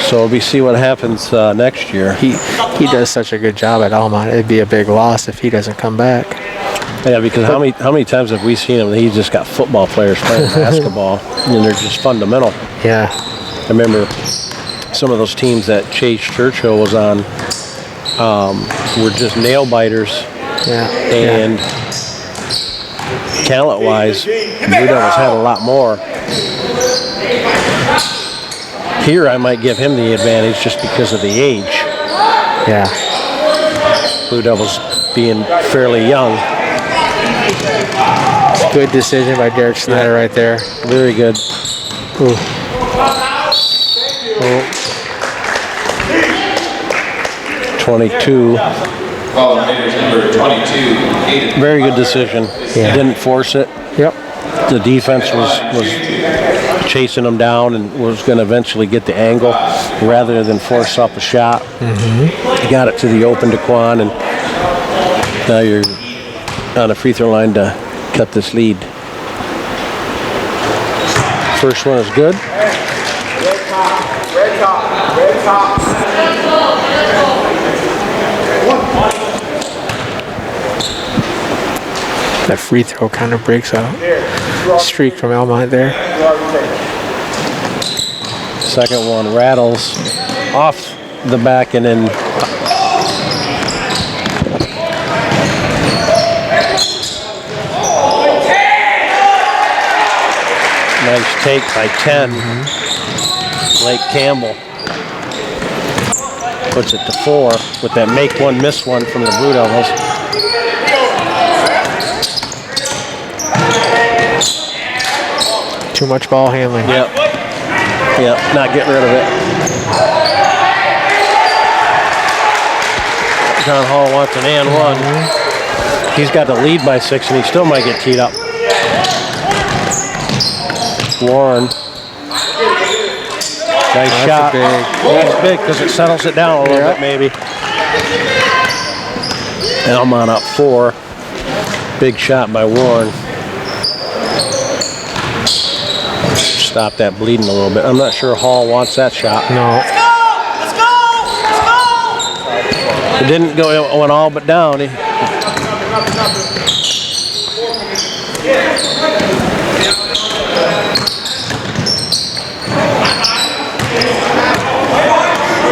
So we see what happens next year. He does such a good job at Almont. It'd be a big loss if he doesn't come back. Yeah, because how many times have we seen him? He's just got football players playing basketball, and they're just fundamental. Yeah. I remember some of those teams that Chase Churchill was on were just nail biters. Yeah. And talent-wise, Blue Devils had a lot more. Here, I might give him the advantage just because of the age. Yeah. Blue Devils being fairly young. Good decision by Derek Snyder right there. Very good. Ooh. Oh. 22. Well, Raiders number 22. Very good decision. Yeah. Didn't force it. Yep. the defense was chasing them down and was going to eventually get the angle rather than force up a shot. You got it to the open to Quan, and now you're on a free throw line to cut this lead. First one is good. Red top, red top, red top. That free throw kind of breaks out. Streak from Almont there. Second one rattles off the back and then nice take by 10. Blake Campbell puts it to 4 with that make one, miss one from the Blue Devils. Too much ball handling. Yep. Yep, not getting rid of it. John Hall wants an and one. He's got the lead by 6 and he still might get teed up. Warren. Nice shot. That's big because it settles it down a little bit maybe. Almont up 4. Big shot by Warren. Stop that bleeding a little bit. I'm not sure Hall wants that shot. No. It didn't go, it went all but down.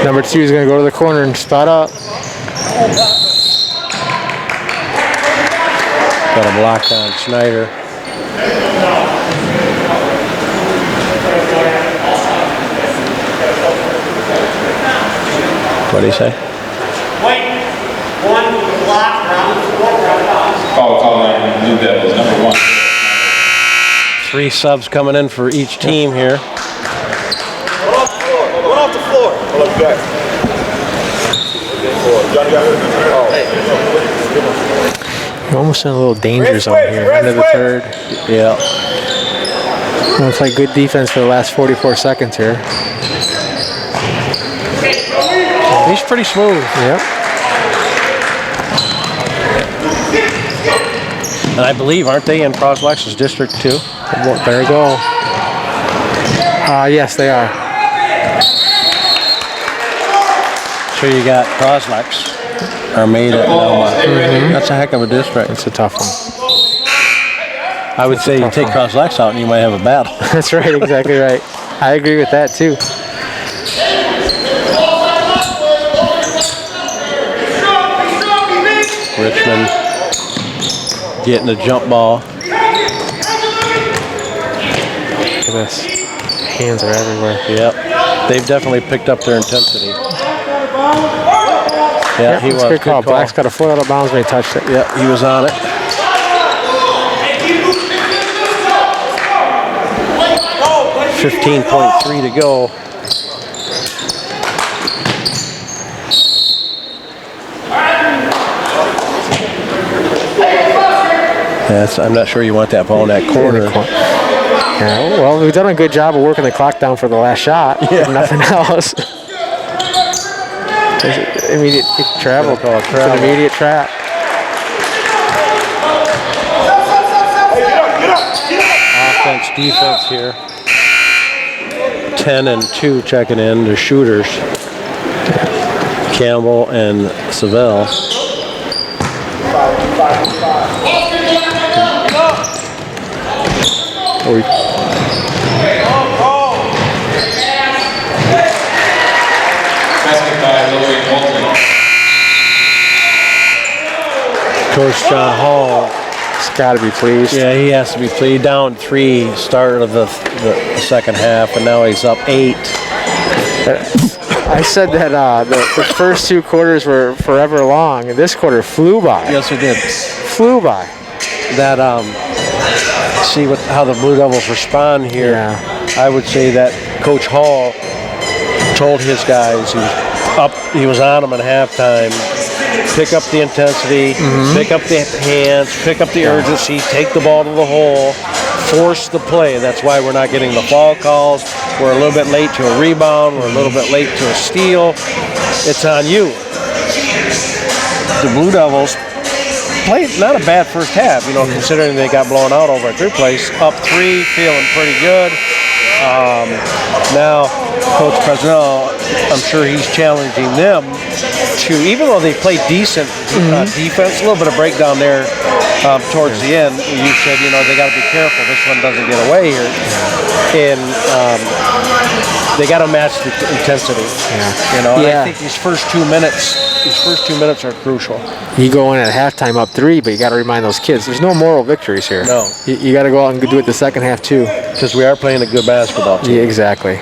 Number 2 is going to go to the corner and spot up. Got a block on Schneider. What do you say? Wait. One block round, 4 round. Call on Blue Devils, number 1. 3 subs coming in for each team here. Run off the floor. Look back. You're almost in a little danger zone here. End of the third. Yeah. We'll play good defense for the last 44 seconds here. He's pretty smooth. Yep. And I believe, aren't they in Croslex's district too? There we go. Yes, they are. So you got Croslex, Armada, and Almont. That's a heck of a district. It's a tough one. I would say you take Croslex out and you might have a battle. That's right, exactly right. I agree with that too. Richmond getting the jump ball. Look at this. Hands are everywhere. Yep. They've definitely picked up their intensity. Yeah, he was. Good call. Black's got a foot out of bounds when he touched it. Yeah, he was on it. $15.3 to go. I'm not sure you want that ball in that corner. Yeah, well, we've done a good job of working the clock down for the last shot. If nothing else. Immediate travel. It's an immediate trap. Offense, defense here. 10 and 2 checking in. The shooters. Campbell and Savell. Coach John Hall He's got to be pleased. Yeah, he has to be pleased. Down 3 start of the second half, and now he's up 8. I said that the first 2 quarters were forever long, and this quarter flew by. Yes, it did. Flew by. That see how the Blue Devils respond here. Yeah. I would say that Coach Hall told his guys he was on them at halftime. Pick up the intensity, pick up the hands, pick up the urgency, take the ball to the hole, force the play. That's why we're not getting the foul calls. We're a little bit late to a rebound. We're a little bit late to a steal. It's on you. The Blue Devils played not a bad first half, considering they got blown out over at their place. Up 3, feeling pretty good. Now, Coach Presnell, I'm sure he's challenging them to, even though they played decent defense, a little bit of breakdown there towards the end. You said, they got to be careful. This one doesn't get away here. And they got to match the intensity. And I think these first 2 minutes are crucial. You go in at halftime up 3, but you got to remind those kids there's no moral victories here. No. You got to go out and do it the second half too. Because we are playing a good basketball team. Yeah, exactly.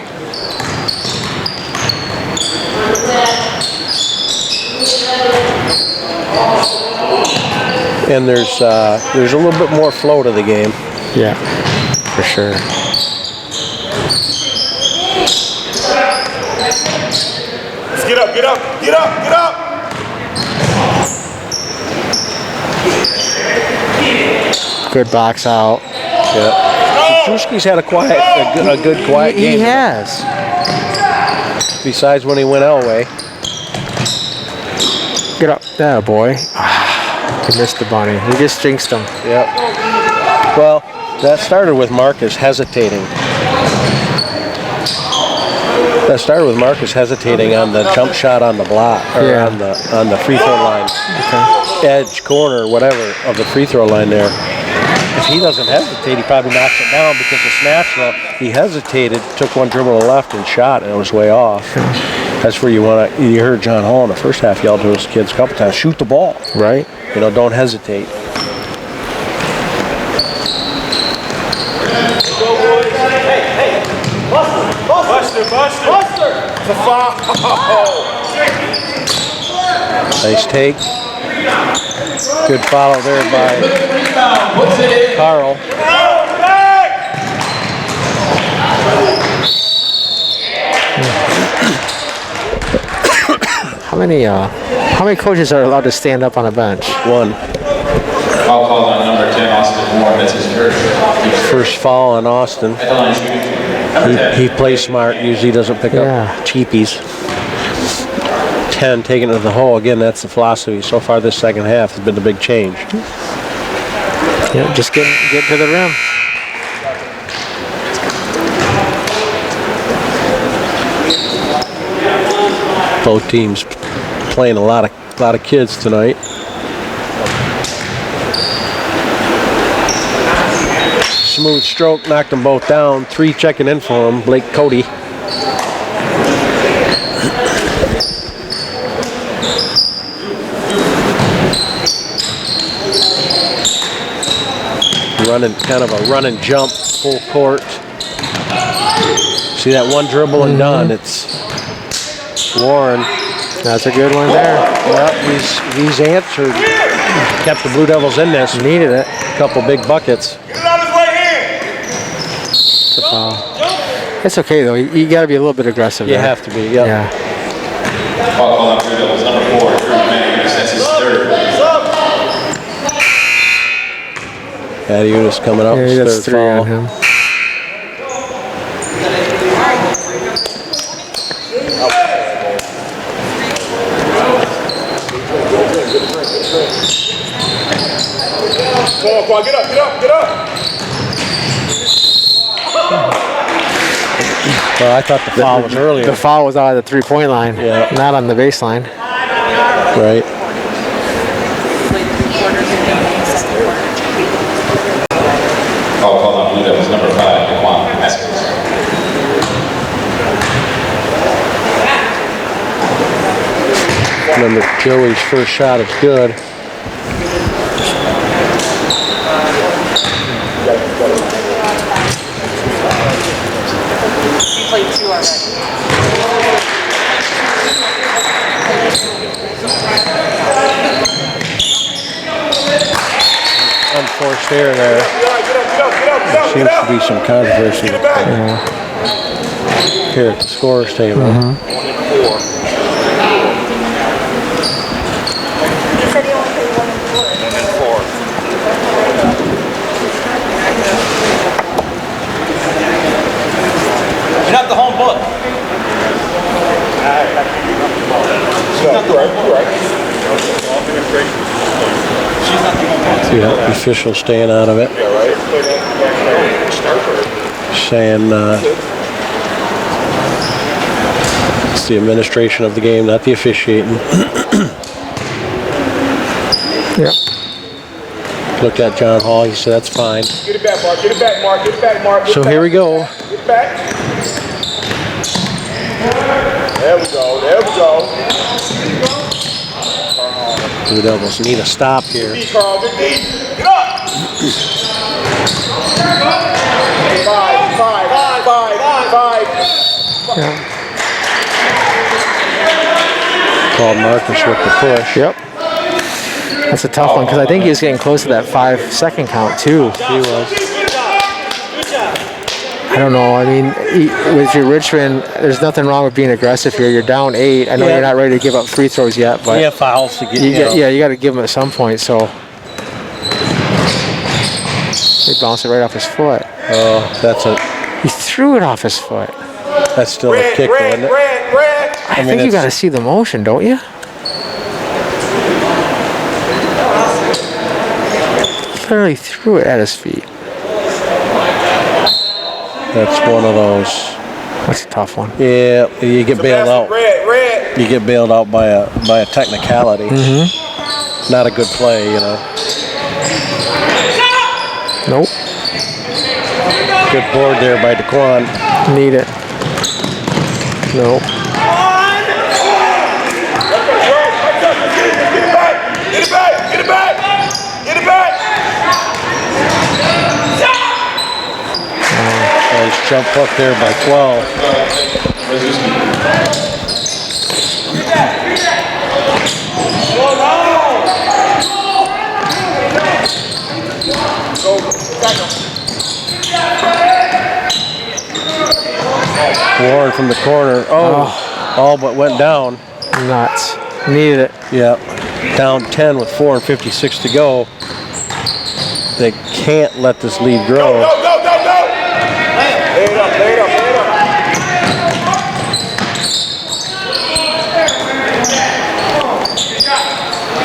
And there's a little bit more flow to the game. Yeah, for sure. Let's get up, get up, get up, get up. Good box out. Yeah. Drewski's had a good quiet game. He has. Besides when he went Elway. Get up. That boy. He missed the bunny. He just jinxed him. Yep. Well, that started with Marcus hesitating. On the jump shot on the block, or on the free throw line. Okay. Edge, corner, whatever, of the free throw line there. If he doesn't hesitate, he probably knocks it down because it's natural. He hesitated, took one dribble to the left and shot, and it was way off. That's where you heard John Hall in the first half yell to his kids a couple times, shoot the ball. Right. Don't hesitate. Buster. The foul. Nice take. Good follow there by Carl. How many coaches are allowed to stand up on a bench? One. Foul called on number 10, Austin Moore. That's his First foul on Austin. He plays smart. Usually doesn't pick up cheapies. 10 taking it to the hole. Again, that's the philosophy. So far this second half has been the big change. Yeah, just get to the rim. Both teams playing a lot of kids tonight. Smooth stroke, knocked them both down. 3 checking in for him. Blake Cody. Running, kind of a run and jump, full court. See that one dribble and done. It's Warren. That's a good one there. Yep, he's answered. Kept the Blue Devils in this. Needed it. A couple big buckets. Get it out his right hand. It's a foul. It's okay though. You got to be a little bit aggressive. You have to be. Yep. Yeah. Foul called on Blue Devils, number 4, Drew Matthews. That's his third. Adiunas coming up. Yeah, that's third 3 foul. on him. Come on, get up. Well, I thought the foul was earlier. The foul was out of the 3-point line. Yeah. Not on the baseline. Right. Foul called on Blue Devils, number 5, Daquan Haskins. Remember, Joey's first shot is good. He played 2 already. Unforced error there. Seems to be some controversy here at the scorer's table. Yeah, the official staying out of it. Yeah, right. Play that. Saying it's the administration of the game, not the officiating. Yep. Looked at John Hall, he said that's fine. Get it back, Mark. Get it back, Mark. Get it back, Mark. So here we go. Get it back. There we go. There we go. Blue Devils need a stop here. Get Carl. Get deep. Get up. 5. Called Marcus with the push. Yep. That's a tough one because I think he was getting close to that 5-second count too. He was. I don't know. I mean, with your Richmond, there's nothing wrong with being aggressive here. You're down 8. I know you're not ready to give up free throws yet, but Yeah, fouls to get. you got to give him at some point. So he bounced it right off his foot. Oh, that's a. He threw it off his foot. That's still a kick, though, isn't it? I think you got to see the motion, don't you? Literally threw it at his feet. That's one of those. That's a tough one. Yeah, you get bailed out. You get bailed out by a technicality. Not a good play, you know. Nope. Good board there by DeQuan. Need it. Nope. Get it back! Get it back! Get it back! Nice jump hook there by 12. Warren from the corner. All but went down. Nuts. Needed it. Yep. Down 10 with 4:56 to go. They can't let this lead grow. Go! Lay it up.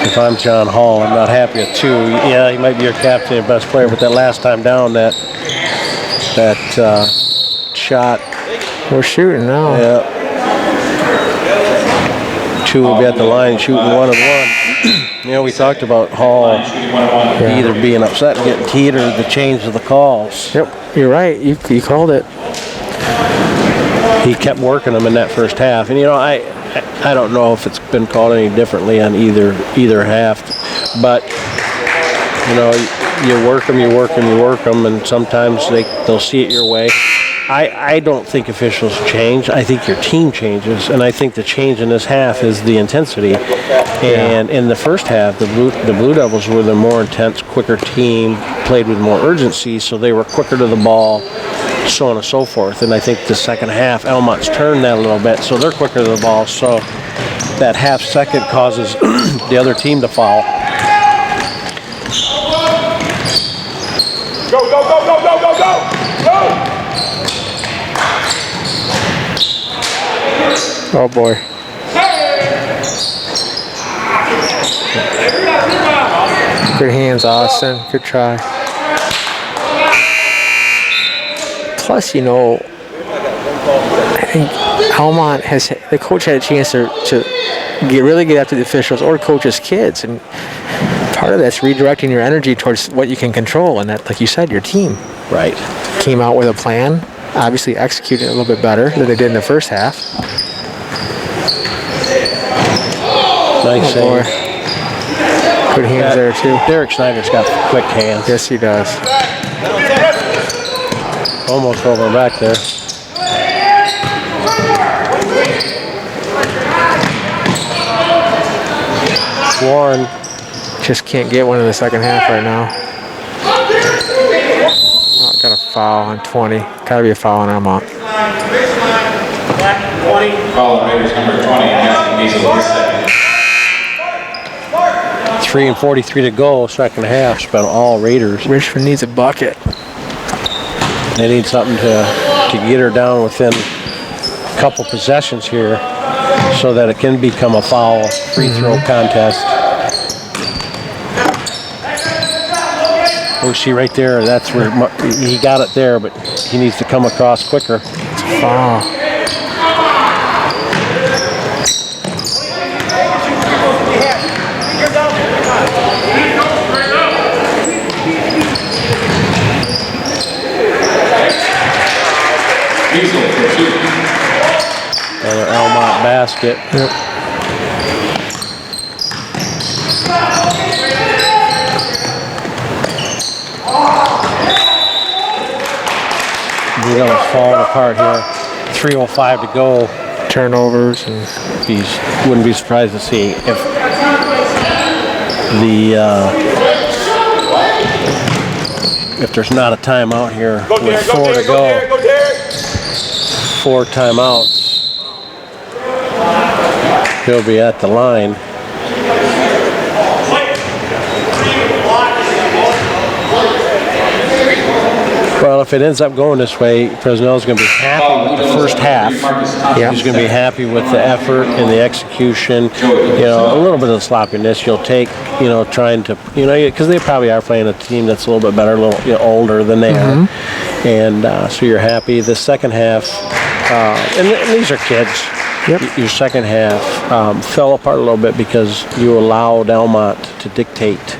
If I'm John Hall, I'm not happy at 2. Yeah, he might be your captain and best player, but that last time down, that shot. We're shooting now. Yeah. 2 will be at the line shooting 1 and 1. You know, we talked about Hall either being upset and getting teed or the change of the calls. Yep, you're right. You called it. He kept working them in that first half, and you know, I don't know if it's been called any differently on either half, but you know, you work them, and sometimes they'll see it your way. I don't think officials change. I think your team changes, and I think the change in this half is the intensity. And in the first half, the Blue Devils were the more intense, quicker team, played with more urgency, so they were quicker to the ball, so on and so forth. And I think the second half, Almont's turned that a little bit, so they're quicker to the ball. So that half second causes the other team to foul. Go! Oh boy. Good hands, Austin. Good try. Plus, you know, I think Almont the coach had a chance to really get after the officials or coach's kids, and part of that's redirecting your energy towards what you can control, and that, like you said, your team. Right. Came out with a plan, obviously executed it a little bit better than they did in the first half. Nice save. Good hands there too. Derek Snyder's got quick hands. Yes, he does. Almost over back there. Warren just can't get one in the second half right now. Oh, got a foul on 20. Gotta be a foul on Almont. Call on Raiders number 20, Anthony Measles, second. 3:43 to go, second half. Spent all Raiders. Richmond needs a bucket. They need something to get her down within a couple possessions here so that it can become a foul free throw contest. Oh, see right there, that's where he got it there, but he needs to come across quicker. Wow. Another Almont basket. Yep. Blue Devils falling apart here. 3:05 to go. Turnovers and Wouldn't be surprised to see if if there's not a timeout here with 4 to go. 4 timeouts. He'll be at the line. Well, if it ends up going this way, Fresnel's going to be happy with the first half. Yeah. He's going to be happy with the effort and the execution. You know, a little bit of sloppiness you'll take, you know, trying to, you know, because they probably are playing a team that's a little bit better, a little older than they are. And so you're happy. The second half, and these are kids. Yep. Your second half fell apart a little bit because you allowed Almont to dictate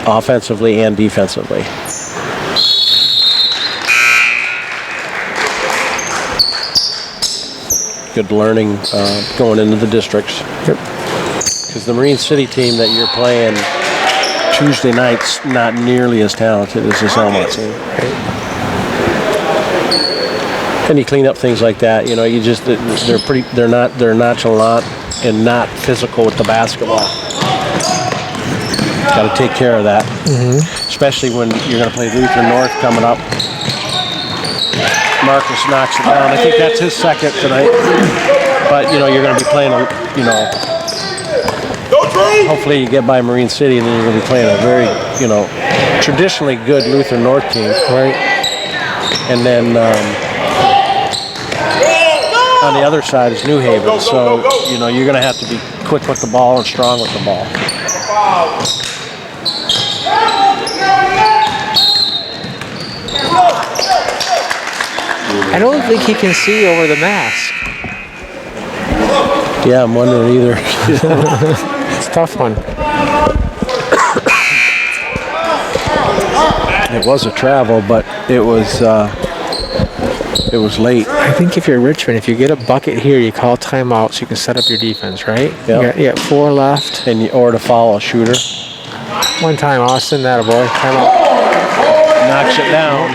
offensively and defensively. Good learning going into the districts. Yep. Because the Marine City team that you're playing Tuesday night's not nearly as talented as this Almont team. And you clean up things like that. You know, you just they're nonchalant and not physical with the basketball. Got to take care of that, especially when you're going to play Luther North coming up. Marcus knocks it down. I think that's his second tonight. But, you know, you're going to be playing, you know, hopefully you get by Marine City and then you're going to be playing a very, you know, traditionally good Luther North team, right? And then on the other side is New Haven. So, you know, you're going to have to be quick with the ball and strong with the ball. I don't think he can see over the mask. Yeah, I'm wondering either. It's a tough one. It was a travel, but it was late. I think if you're Richmond, if you get a bucket here, you call timeout so you can set up your defense, right? Yep. You got 4 left. And or to foul a shooter. One time, Austin, that a boy. Timeout. Knocks it down.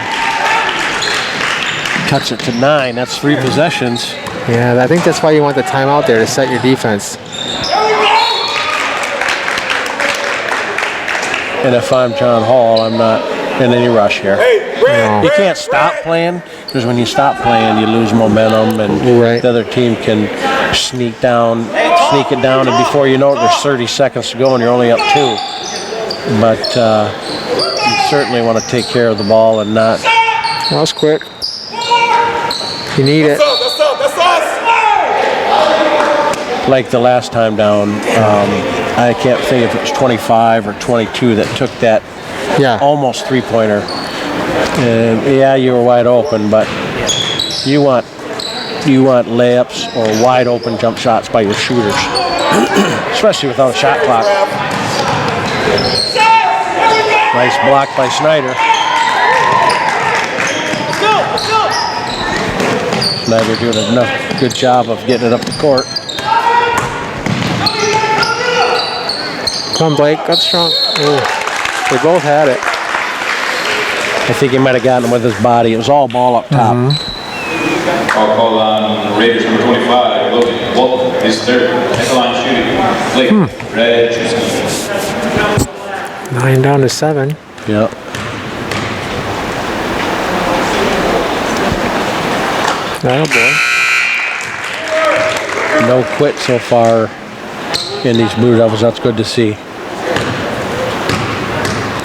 Cuts it to 9. That's 3 possessions. Yeah, I think that's why you want the timeout there, to set your defense. And if I'm John Hall, I'm not in any rush here. No. You can't stop playing, because when you stop playing, you lose momentum, and Right. the other team can sneak it down, and before you know it, there's 30 seconds to go, and you're only up 2. But you certainly want to take care of the ball and not. That was quick. You need it. That's us. Like the last time down, I can't think if it was 25 or 22 that took that almost 3-pointer. And yeah, you were wide open, but you want layups or wide open jump shots by your shooters, especially without a shot clock. Nice block by Snyder. Snyder doing a good job of getting it up the court. Come on, Blake. Got strong. Ooh. They both had it. I think he might have gotten him with his body. It was all ball up top. I'll call on Raiders number 25, Logan Walton, his third. At the line shooting. Blake, red, 9 down to 7. Yeah. Oh boy. No quit so far in these Blue Devils. That's good to see.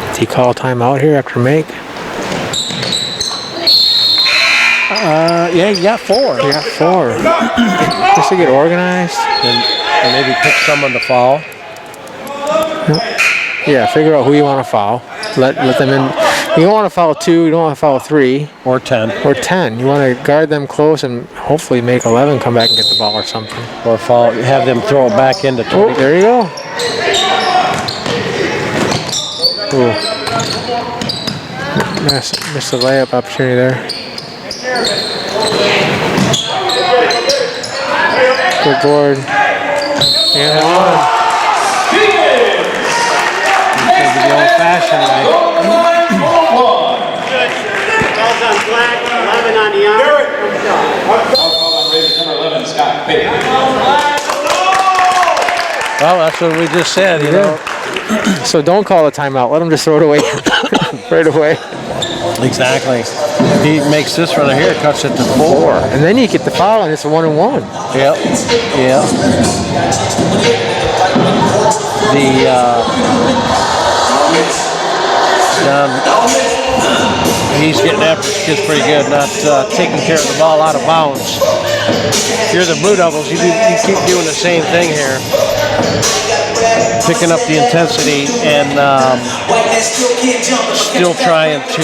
Did he call timeout here after make? Yeah, you got 4. He got 4. Just to get organized. And maybe pick someone to foul. Yeah, figure out who you want to foul. Let them in. You don't want to foul 2. You don't want to foul 3 Or 10. or 10. You want to guard them close and hopefully make 11 come back and get the ball or something. Or foul, have them throw it back into 20. Oh, there you go. Ooh. Missed the layup opportunity there. Good board. And one. The old-fashioned way. Balls on flag, 11 on the arm. Number 11, Scott Payton. Well, that's what we just said, you know. So don't call a timeout. Let them just throw it away right away. Exactly. He makes this runner here, cuts it to 4. And then you get the foul and it's a 1-and-1. Yep. Yep. He's getting after his kids pretty good, not taking care of the ball out of bounds. If you're the Blue Devils, you keep doing the same thing here. Picking up the intensity and still trying to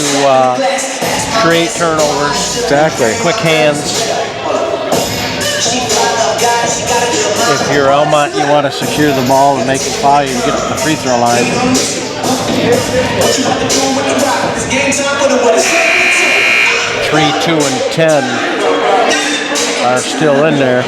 create turnovers. Exactly. Quick hands. If you're Almont, you want to secure the ball and make it foul, you get to the free throw line. 3, 2, and 10 are still in there.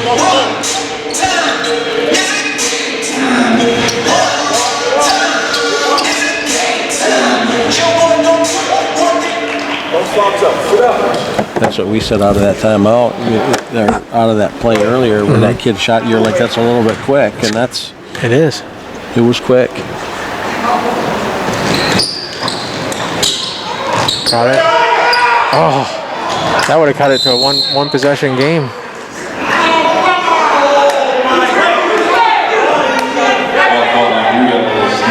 That's what we said out of that timeout. They're out of that play earlier when that kid shot. You're like, that's a little bit quick, and that's. It is. It was quick. Got it. Oh, that would have cut it to a one possession game.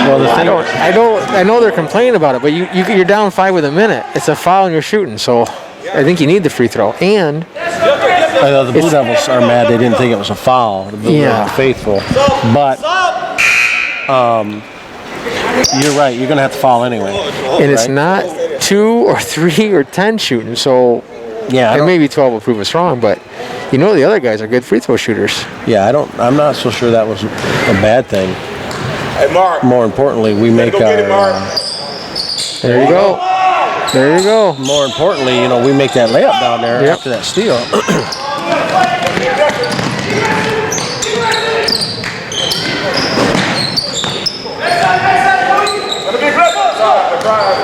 Well, the thing I know they're complaining about it, but you're down 5 with a minute. It's a foul and you're shooting, so I think you need the free throw. And I know the Blue Devils are mad they didn't think it was a foul. The Blue Devils are faithful, but you're right. You're gonna have to foul anyway. And it's not 2 or 3 or 10 shooting, so yeah, and maybe 12 will prove us wrong, but you know the other guys are good free throw shooters. Yeah, I'm not so sure that was a bad thing. Hey, Mark. More importantly, we make our. There you go. There you go. More importantly, you know, we make that layup down there after that steal.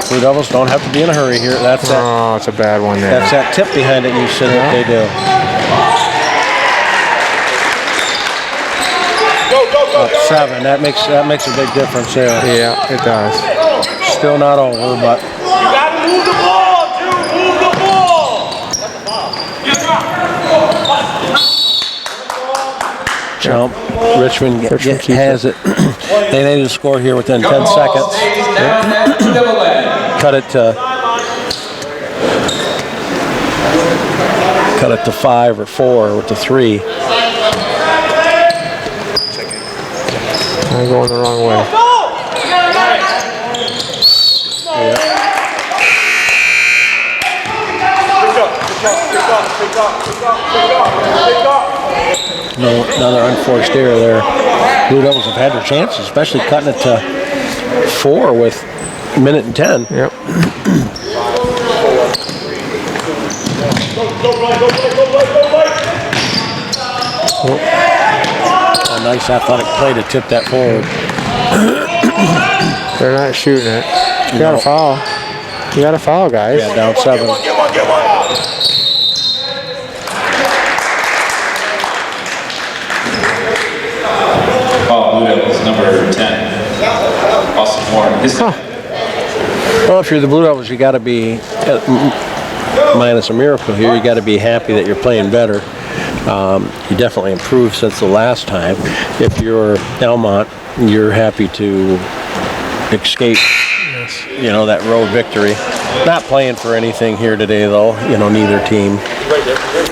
Blue Devils don't have to be in a hurry here. That's Oh, it's a bad one there. That's that tip behind it. You said that they do. Up 7. That makes a big difference there. Yeah, it does. Still not over, but. You gotta move the ball, dude. Move the ball. Jump. Richmond has it. They need to score here within 10 seconds. Cut it to 5 or 4 with the 3. I'm going the wrong way. Yeah. Another unforced error there. Blue Devils have had their chances, especially cutting it to 4 with a minute and 10. Yep. A nice athletic play to tip that forward. They're not shooting it. You got to foul. You got to foul, guys. Yeah, down 7. Get one. Blue Devils, number 10, Austin Warren. Well, if you're the Blue Devils, you got to be, minus a miracle here, you got to be happy that you're playing better. You definitely improved since the last time. If you're Almont, you're happy to escape, you know, that road victory. Not playing for anything here today, though. You know, neither team,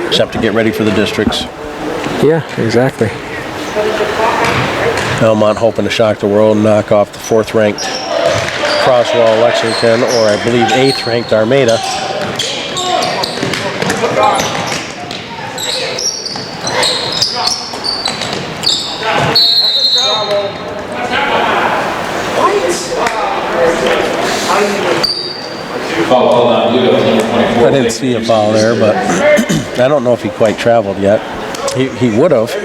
except to get ready for the districts. Yeah, exactly. Almont hoping to shock the world and knock off the 4th-ranked Crosswell, Lexington, or I believe 8th ranked Armada. Hold on, Blue Devils number 24. I didn't see a foul there, but I don't know if he quite traveled yet. He would have.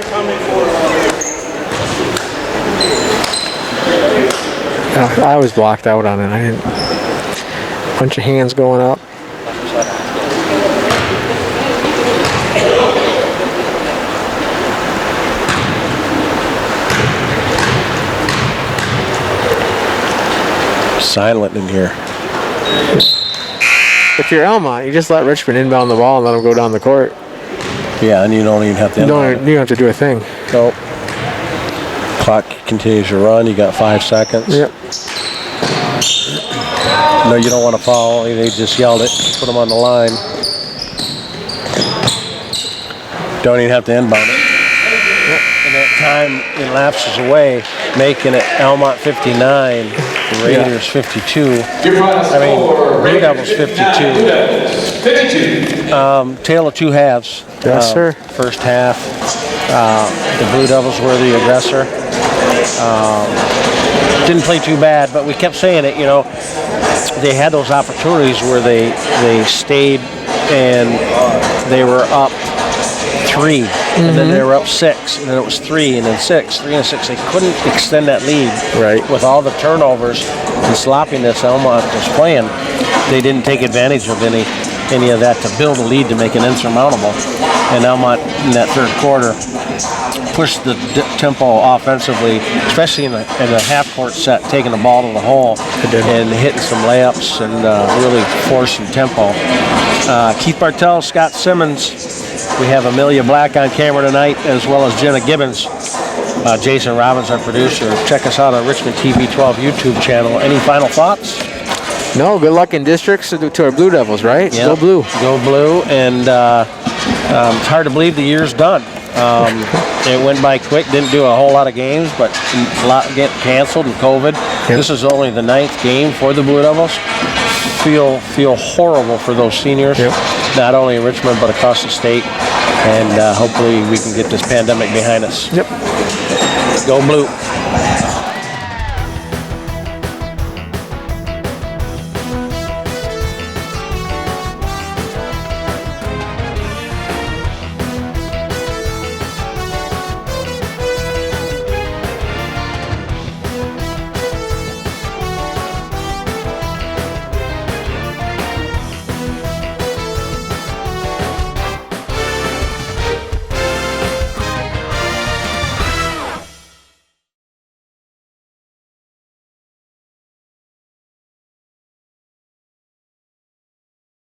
I was blocked out on it. I didn't. Bunch of hands going up. Silent in here. If you're Almont, you just let Richmond inbound the ball and let them go down the court. Yeah, and you don't even have to. You don't have to do a thing. Nope. Clock continues to run. You got 5 seconds. Yep. No, you don't want to foul. They just yelled it. Put them on the line. Don't even have to inbound it. Yep. And that time elapses away, making it Almont 59, Raiders 52. I mean, Blue Devils 52. 52. Tale of two halves. Yes, sir. First half, the Blue Devils were the aggressor. Didn't play too bad, but we kept saying it, you know, they had those opportunities where they stayed and they were up 3, and then they were up 6, and then it was 3, and then 6, 3 and 6. They couldn't extend that lead. Right. With all the turnovers and sloppiness Almont was playing, they didn't take advantage of any of that to build a lead to make it insurmountable. And Almont in that third quarter pushed the tempo offensively, especially in the half-court set, taking the ball to the hole and hitting some layups and really forcing tempo. Keith Bartell, Scott Simmons. We have Amelia Black on camera tonight, as well as Jenna Gibbons. Jason Robbins, our producer. Check us out on Richmond TV 12 YouTube channel. Any final thoughts? No, good luck in districts to our Blue Devils, right? Yep. Go Blue. Go Blue. And it's hard to believe the year's done. It went by quick. Didn't do a whole lot of games, but a lot get canceled and COVID. Yep. This is only the 9th game for the Blue Devils. Feel horrible for those seniors, not only in Richmond but across the state. And hopefully we can get this pandemic behind us. Yep. Go Blue.